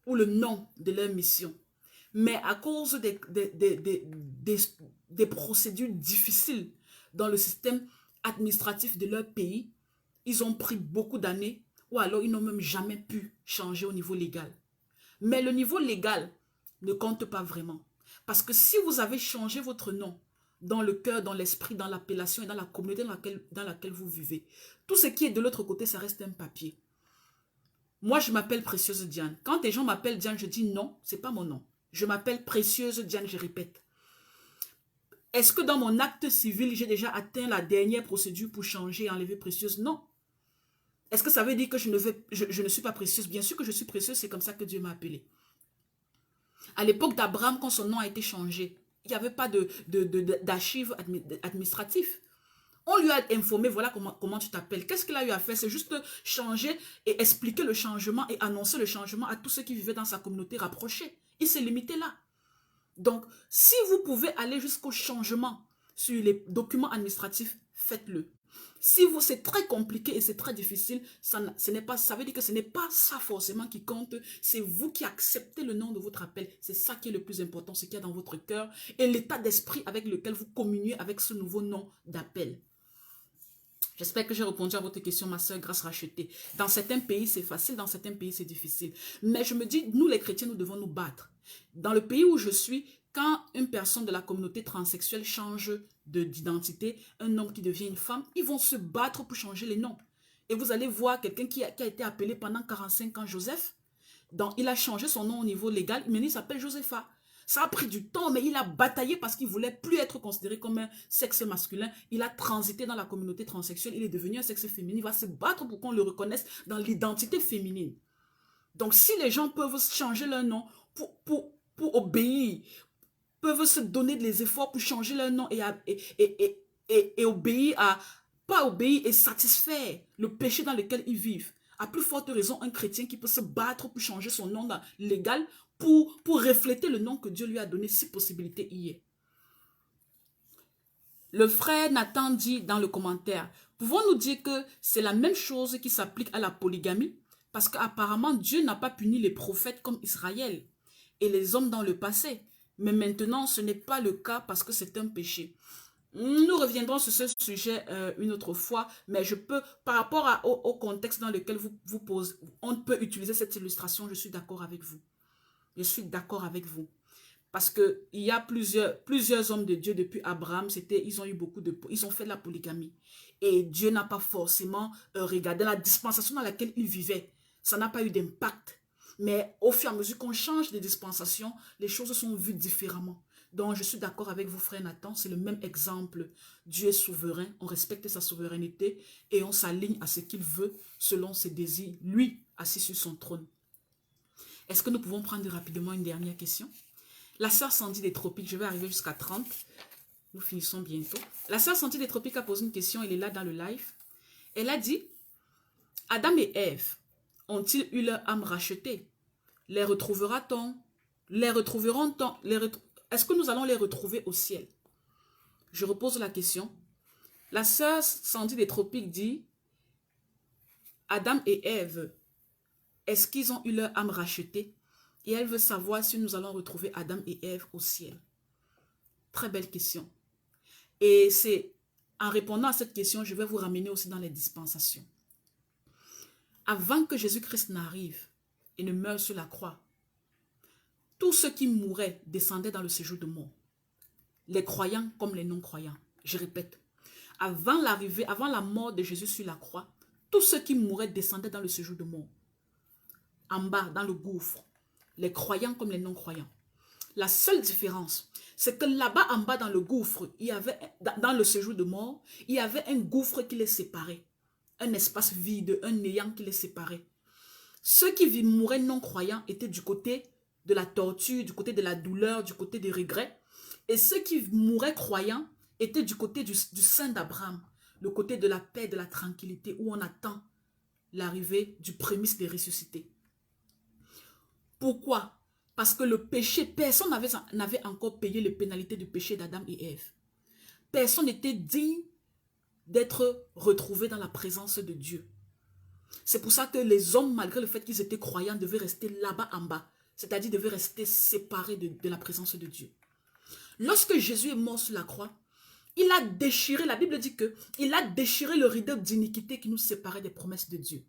ou le nom de leur mission. Mais à cause des procédures difficiles dans le système administratif de leur pays, ils ont pris beaucoup d'années ou alors ils n'ont même jamais pu changer au niveau légal. Mais le niveau légal ne compte pas vraiment. Parce que si vous avez changé votre nom dans le cœur, dans l'esprit, dans l'appellation et dans la communauté dans laquelle vous vivez, tout ce qui est de l'autre côté, ça reste un papier. Moi, je m'appelle Précieuse Diane. Quand les gens m'appellent Diane, je dis non, ce n'est pas mon nom. Je m'appelle Précieuse Diane, je répète. Est-ce que dans mon acte civil, j'ai déjà atteint la dernière procédure pour changer et enlever Précieuse? Non. Est-ce que ça veut dire que je ne suis pas précieuse? Bien sûr que je suis précieuse, c'est comme ça que Dieu m'a appelée. À l'époque d'Abraham, quand son nom a été changé, il n'y avait pas d'archives administratives. On lui a informé, voilà comment tu t'appelles. Qu'est-ce qu'il a eu à faire? C'est juste changer et expliquer le changement et annoncer le changement à tous ceux qui vivaient dans sa communauté rapprochée. Il s'est limité là. Donc, si vous pouvez aller jusqu'au changement sur les documents administratifs, faites-le. Si c'est très compliqué et c'est très difficile, ça veut dire que ce n'est pas ça forcément qui compte. C'est vous qui acceptez le nom de votre appel. C'est ça qui est le plus important, ce qu'il y a dans votre cœur et l'état d'esprit avec lequel vous communiez avec ce nouveau nom d'appel. J'espère que j'ai répondu à votre question, ma soeur Grâce Rachetée. Dans certains pays, c'est facile, dans certains pays, c'est difficile. Mais je me dis, nous les chrétiens, nous devons nous battre. Dans le pays où je suis, quand une personne de la communauté transsexuelle change d'identité, un homme qui devient une femme, ils vont se battre pour changer les noms. Et vous allez voir quelqu'un qui a été appelé pendant 45 ans Joseph. Donc, il a changé son nom au niveau légal, mais il s'appelle Josepha. Ça a pris du temps, mais il a bataillé parce qu'il ne voulait plus être considéré comme un sexe masculin. Il a transité dans la communauté transsexuelle, il est devenu un sexe féminin. Il va se battre pour qu'on le reconnaisse dans l'identité féminine. Donc, si les gens peuvent changer leur nom pour obéir, peuvent se donner des efforts pour changer leur nom et obéir à, pas obéir et satisfaire le péché dans lequel ils vivent. À plus forte raison, un chrétien qui peut se battre pour changer son nom légal pour refléter le nom que Dieu lui a donné, si possibilité y est. Le frère Nathan dit dans le commentaire, pouvons-nous dire que c'est la même chose qui s'applique à la polygamie? Parce qu'apparemment, Dieu n'a pas puni les prophètes comme Israël et les hommes dans le passé. Mais maintenant, ce n'est pas le cas parce que c'est un péché. Nous reviendrons sur ce sujet une autre fois, mais je peux, par rapport au contexte dans lequel vous posez, on peut utiliser cette illustration, je suis d'accord avec vous. Je suis d'accord avec vous. Parce qu'il y a plusieurs hommes de Dieu depuis Abraham, ils ont eu ils ont fait de la polygamie. Et Dieu n'a pas forcément regardé la dispensation dans laquelle ils vivaient. Ça n'a pas eu d'impact. Mais au fur et à mesure qu'on change de dispensation, les choses sont vues différemment. Donc, je suis d'accord avec vous, frère Nathan, c'est le même exemple. Dieu est souverain, on respecte sa souveraineté et on s'aligne à ce qu'il veut selon ses désirs, lui, assis sur son trône. Est-ce que nous pouvons prendre rapidement une dernière question? La sœur Sandy des Tropiques, je vais arriver jusqu'à 30. Nous finissons bientôt. La sœur Sandy des Tropiques a posé une question, elle est là dans le live. Elle a dit, Adam et Ève ont-ils eu leur âme rachetée? Les retrouvera-t-on? Est-ce que nous allons les retrouver au ciel? Je repose la question. La sœur Sandy des Tropiques dit, Adam et Ève, est-ce qu'ils ont eu leur âme rachetée? Et elle veut savoir si nous allons retrouver Adam et Ève au ciel. Très belle question. Et c'est en répondant à cette question, je vais vous ramener aussi dans les dispensations. Avant que Jésus-Christ n'arrive et ne meure sur la croix, tous ceux qui mouraient descendaient dans le séjour de mort. Les croyants comme les non-croyants. Je répète, avant la mort de Jésus sur la croix, tous ceux qui mouraient descendaient dans le séjour de mort. En bas, dans le gouffre, les croyants comme les non-croyants. La seule différence, c'est que là-bas en bas dans le gouffre, dans le séjour de mort, il y avait un gouffre qui les séparait. Un espace vide, un néant qui les séparait. Ceux qui mouraient non-croyants étaient du côté de la torture, du côté de la douleur, du côté des regrets. Et ceux qui mouraient croyants étaient du côté du sein d'Abraham, le côté de la paix, de la tranquillité, où on attend l'arrivée du prémisse des ressuscités. Pourquoi? Parce que le péché, personne n'avait encore payé les pénalités du péché d'Adam et Ève. Personne n'était digne d'être retrouvé dans la présence de Dieu. C'est pour ça que les hommes, malgré le fait qu'ils étaient croyants, devaient rester là-bas en bas. C'est-à-dire devaient rester séparés de la présence de Dieu. Lorsque Jésus est mort sur la croix, il a déchiré, la Bible dit que il a déchiré le rideau d'iniquité qui nous séparait des promesses de Dieu.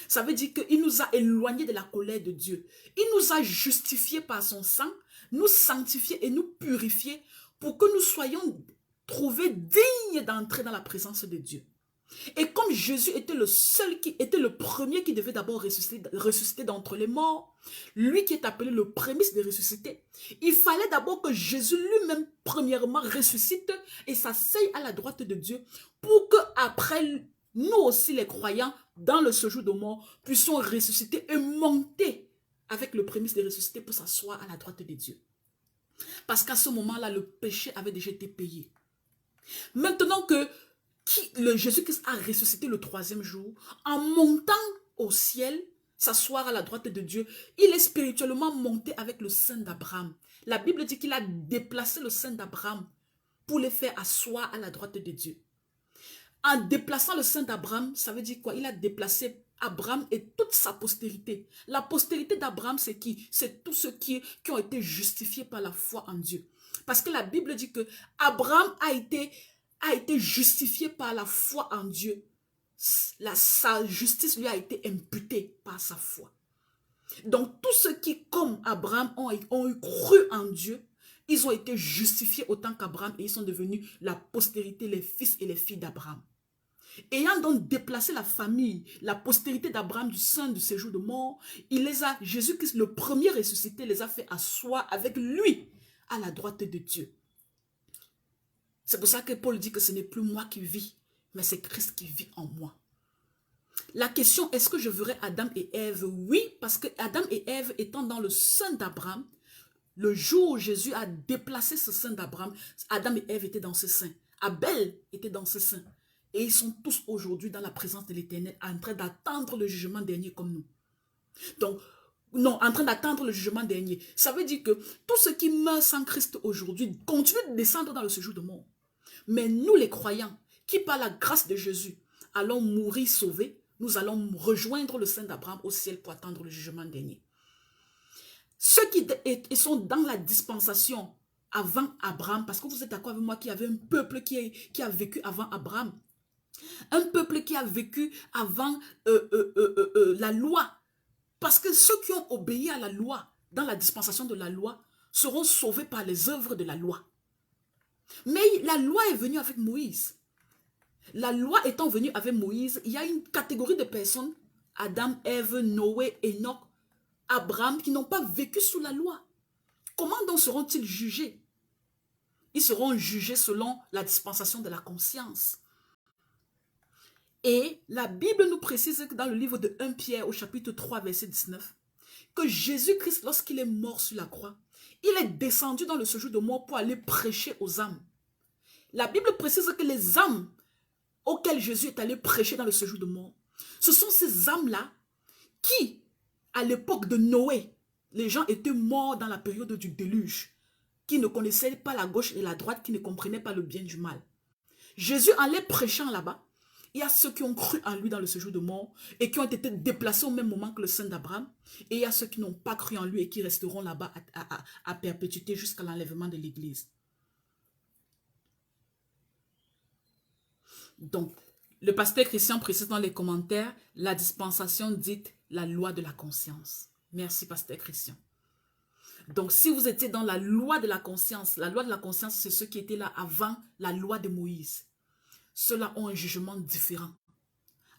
Ça veut dire qu'il nous a éloignés de la colère de Dieu. Il nous a justifiés par son sang, nous sanctifiés et nous purifiés pour que nous soyons trouvés dignes d'entrer dans la présence de Dieu. Et comme Jésus était le premier qui devait d'abord ressusciter d'entre les morts, lui qui est appelé le prémisse de ressusciter, il fallait d'abord que Jésus lui-même premièrement ressuscite et s'asseye à la droite de Dieu pour que après nous aussi les croyants dans le séjour de mort puissions ressusciter et monter avec le prémisse de ressusciter pour s'asseoir à la droite de Dieu. Parce qu'à ce moment-là, le péché avait déjà été payé. Maintenant que Jésus-Christ a ressuscité le troisième jour, en montant au ciel, s'asseoir à la droite de Dieu, il est spirituellement monté avec le sein d'Abraham. La Bible dit qu'il a déplacé le sein d'Abraham pour les faire asseoir à la droite de Dieu. En déplaçant le sein d'Abraham, ça veut dire quoi? Il a déplacé Abraham et toute sa postérité. La postérité d'Abraham, c'est qui? C'est tous ceux qui ont été justifiés par la foi en Dieu. Parce que la Bible dit que Abraham a été justifié par la foi en Dieu. Sa justice lui a été imputée par sa foi. Donc tous ceux qui, comme Abraham, ont eu cru en Dieu, ils ont été justifiés autant qu'Abraham et ils sont devenus la postérité, les fils et les filles d'Abraham. Ayant donc déplacé la famille, la postérité d'Abraham du sein du séjour de mort, Jésus-Christ, le premier ressuscité, les a fait asseoir avec lui à la droite de Dieu. C'est pour ça que Paul dit que ce n'est plus moi qui vis, mais c'est Christ qui vit en moi. La question, est-ce que je verrai Adam et Ève? Oui, parce que Adam et Ève étant dans le sein d'Abraham, le jour où Jésus a déplacé ce sein d'Abraham, Adam et Ève étaient dans ce sein. Abel était dans ce sein. Et ils sont tous aujourd'hui dans la présence de l'Éternel, en train d'attendre le jugement dernier comme nous. Donc, non, en train d'attendre le jugement dernier. Ça veut dire que tous ceux qui meurent sans Christ aujourd'hui continuent de descendre dans le séjour de mort. Mais nous les croyants, qui par la grâce de Jésus allons mourir sauvés, nous allons rejoindre le sein d'Abraham au ciel pour attendre le jugement dernier. Ceux qui sont dans la dispensation avant Abraham, parce que vous êtes d'accord avec moi qu'il y avait un peuple qui a vécu avant Abraham, un peuple qui a vécu avant la loi. Parce que ceux qui ont obéi à la loi, dans la dispensation de la loi, seront sauvés par les œuvres de la loi. Mais la loi est venue avec Moïse. La loi étant venue avec Moïse, il y a une catégorie de personnes, Adam, Ève, Noé, Enoch, Abraham, qui n'ont pas vécu sous la loi. Comment donc seront-ils jugés? Ils seront jugés selon la dispensation de la conscience. Et la Bible nous précise que dans le livre de 1 Pierre au chapitre 3 verset 19, que Jésus-Christ, lorsqu'il est mort sur la croix, il est descendu dans le séjour de mort pour aller prêcher aux âmes. La Bible précise que les âmes auxquelles Jésus est allé prêcher dans le séjour de mort, ce sont ces âmes-là qui, à l'époque de Noé, les gens étaient morts dans la période du déluge, qui ne connaissaient pas la gauche et la droite, qui ne comprenaient pas le bien du mal. Jésus allait prêchant là-bas. Il y a ceux qui ont cru en lui dans le séjour de mort et qui ont été déplacés au même moment que le saint d'Abraham. Et il y a ceux qui n'ont pas cru en lui et qui resteront là-bas à perpétuité jusqu'à l'enlèvement de l'Église. Donc, le pasteur Christian précise dans les commentaires la dispensation dite la loi de la conscience. Merci, pasteur Christian. Donc, si vous étiez dans la loi de la conscience, c'est ceux qui étaient là avant la loi de Moïse. Ceux-là ont un jugement différent,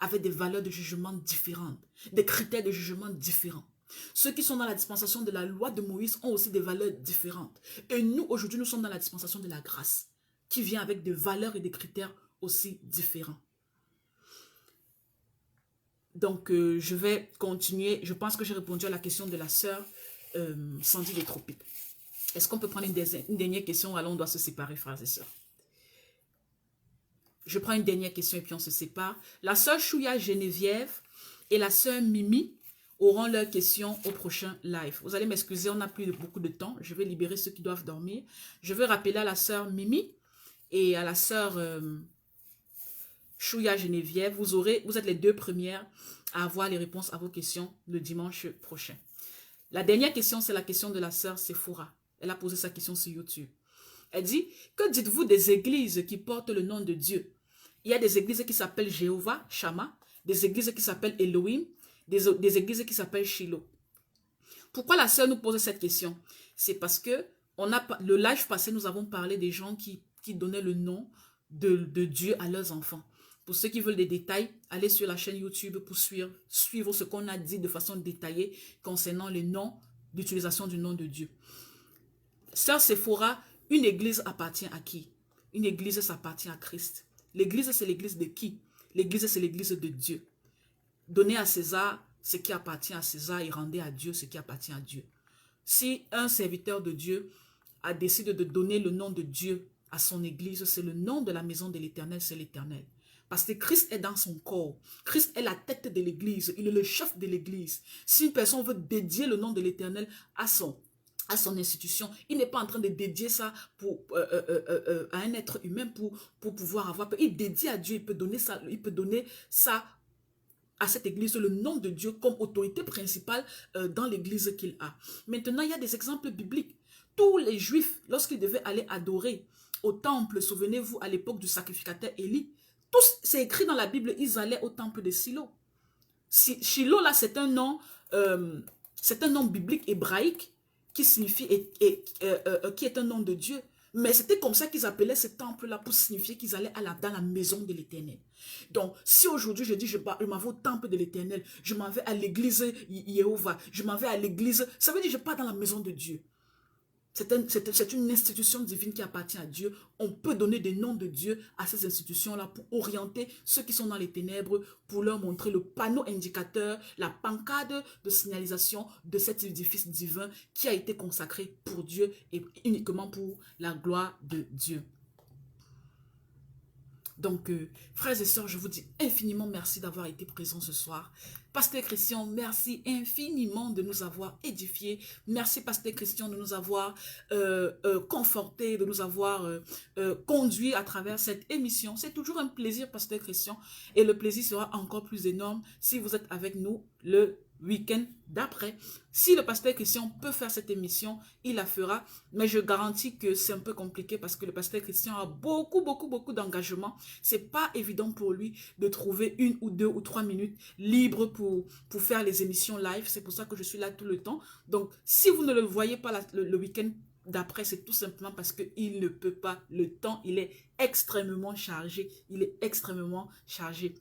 avec des valeurs de jugement différentes, des critères de jugement différents. Ceux qui sont dans la dispensation de la loi de Moïse ont aussi des valeurs différentes. Et nous, aujourd'hui, nous sommes dans la dispensation de la grâce, qui vient avec des valeurs et des critères aussi différents. Donc, je vais continuer. Je pense que j'ai répondu à la question de la sœur Sandy des Tropiques. Est-ce qu'on peut prendre une dernière question ou alors on doit se séparer, frères et sœurs? Je prends une dernière question et puis on se sépare. La sœur Chouya Geneviève et la sœur Mimi auront leurs questions au prochain live. Vous allez m'excuser, on n'a plus beaucoup de temps. Je vais libérer ceux qui doivent dormir. Je vais rappeler à la sœur Mimi et à la sœur Chouya Geneviève. Vous êtes les deux premières à avoir les réponses à vos questions le dimanche prochain. La dernière question, c'est la question de la sœur Sephora. Elle a posé sa question sur YouTube. Elle dit, que dites-vous des églises qui portent le nom de Dieu? Il y a des églises qui s'appellent Jéhovah, Shama, des églises qui s'appellent Elohim, des églises qui s'appellent Shiloh. Pourquoi la sœur nous pose cette question? C'est parce que le live passé, nous avons parlé des gens qui donnaient le nom de Dieu à leurs enfants. Pour ceux qui veulent des détails, allez sur la chaîne YouTube pour suivre ce qu'on a dit de façon détaillée concernant les noms, l'utilisation du nom de Dieu. Sœur Sephora, une église appartient à qui? Une église, ça appartient à Christ. L'église, c'est l'église de qui? L'église, c'est l'église de Dieu. Donnez à César ce qui appartient à César et rendez à Dieu ce qui appartient à Dieu. Si un serviteur de Dieu a décidé de donner le nom de Dieu à son église, c'est le nom de la maison de l'Éternel, c'est l'Éternel. Parce que Christ est dans son corps. Christ est la tête de l'église. Il est le chef de l'église. Si une personne veut dédier le nom de l'Éternel à son institution, il n'est pas en train de dédier ça à un être humain pour pouvoir avoir peur. Il dédie à Dieu, il peut donner ça à cette église, le nom de Dieu comme autorité principale dans l'église qu'il a. Maintenant, il y a des exemples bibliques. Tous les Juifs, lorsqu'ils devaient aller adorer au temple, souvenez-vous à l'époque du sacrificateur Élie, tous, c'est écrit dans la Bible, ils allaient au temple de Silo. Shiloh, là, c'est un nom biblique hébraïque qui signifie, qui est un nom de Dieu. Mais c'était comme ça qu'ils appelaient ce temple-là pour signifier qu'ils allaient dans la maison de l'Éternel. Donc, si aujourd'hui je dis je m'en vais au temple de l'Éternel, je m'en vais à l'église Jéhovah, je m'en vais à l'église, ça veut dire que je pars dans la maison de Dieu. C'est une institution divine qui appartient à Dieu. On peut donner des noms de Dieu à ces institutions-là pour orienter ceux qui sont dans les ténèbres, pour leur montrer le panneau indicateur, la pancade de signalisation de cet édifice divin qui a été consacré pour Dieu et uniquement pour la gloire de Dieu. Donc, frères et sœurs, je vous dis infiniment merci d'avoir été présents ce soir. Pasteur Christian, merci infiniment de nous avoir édifiés. Merci, Pasteur Christian, de nous avoir confortés, de nous avoir conduits à travers cette émission. C'est toujours un plaisir, Pasteur Christian. Et le plaisir sera encore plus énorme si vous êtes avec nous le week-end d'après. Si le pasteur Christian peut faire cette émission, il la fera. Mais je garantis que c'est un peu compliqué parce que le pasteur Christian a beaucoup d'engagement. C'est pas évident pour lui de trouver 1 ou 2 ou 3 minutes libres pour faire les émissions live. C'est pour ça que je suis là tout le temps. Donc, si vous ne le voyez pas le week-end d'après, c'est tout simplement parce qu'il ne peut pas. Le temps, il est extrêmement chargé. Il est extrêmement chargé.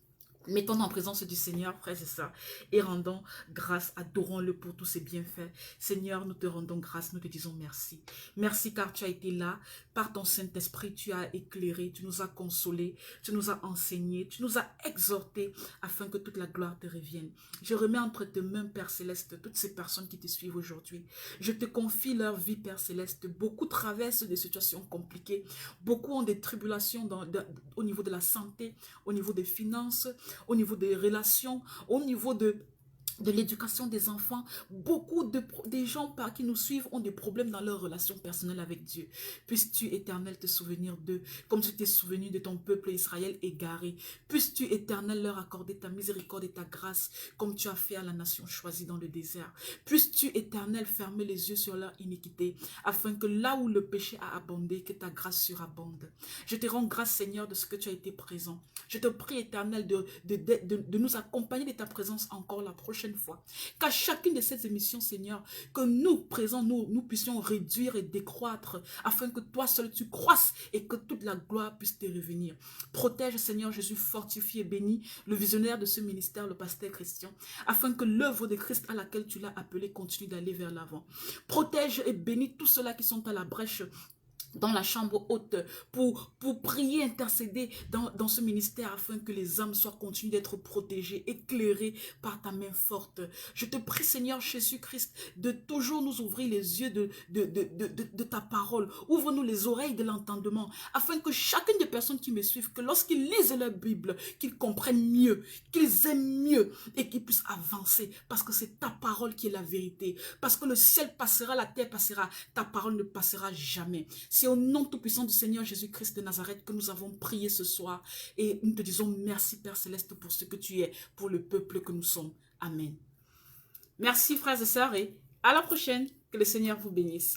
Mettons en présence du Seigneur, frères et sœurs, et rendons grâce, adorons-le pour tous ses bienfaits. Seigneur, nous te rendons grâce, nous te disons merci. Merci car tu as été là, par ton Saint-Esprit, tu as éclairé, tu nous as consolés, tu nous as enseignés, tu nous as exhortés, afin que toute la gloire te revienne. Je remets entre tes mains, Père Céleste, toutes ces personnes qui te suivent aujourd'hui. Je te confie leur vie, Père Céleste. Beaucoup traversent des situations compliquées, beaucoup ont des tribulations au niveau de la santé, au niveau des finances, au niveau des relations, au niveau de l'éducation des enfants. Beaucoup des gens qui nous suivent ont des problèmes dans leur relation personnelle avec Dieu. Puisses-tu, Éternel, te souvenir d'eux, comme tu t'es souvenu de ton peuple Israël égaré. Puisses-tu, Éternel, leur accorder ta miséricorde et ta grâce, comme tu as fait à la nation choisie dans le désert. Puisses-tu, Éternel, fermer les yeux sur leur iniquité, afin que là où le péché a abondé, que ta grâce surabonde. Je te rends grâce, Seigneur, de ce que tu as été présent. Je te prie, Éternel, de nous accompagner de ta présence encore la prochaine fois. Qu'à chacune de ces émissions, Seigneur, que nous, présents, nous puissions réduire et décroître, afin que toi seul tu croisses et que toute la gloire puisse te revenir. Protège, Seigneur Jésus, fortifie et bénis le visionnaire de ce ministère, le pasteur Christian, afin que l'œuvre de Christ à laquelle tu l'as appelé continue d'aller vers l'avant. Protège et bénis tous ceux-là qui sont à la brèche dans la chambre haute pour prier, intercéder dans ce ministère afin que les âmes soient continuent d'être protégées, éclairées par ta main forte. Je te prie, Seigneur Jésus-Christ, de toujours nous ouvrir les yeux de ta parole. Ouvre-nous les oreilles de l'entendement afin que chacune des personnes qui me suivent, que lorsqu'ils lisent leur Bible, qu'ils comprennent mieux, qu'ils aiment mieux et qu'ils puissent avancer parce que c'est ta parole qui est la vérité. Parce que le ciel passera, la terre passera, ta parole ne passera jamais. C'est au nom tout-puissant du Seigneur Jésus-Christ de Nazareth que nous avons prié ce soir. Et nous te disons merci, Père Céleste, pour ce que tu es, pour le peuple que nous sommes. Amen. Merci, frères et sœurs, et à la prochaine. Que le Seigneur vous bénisse.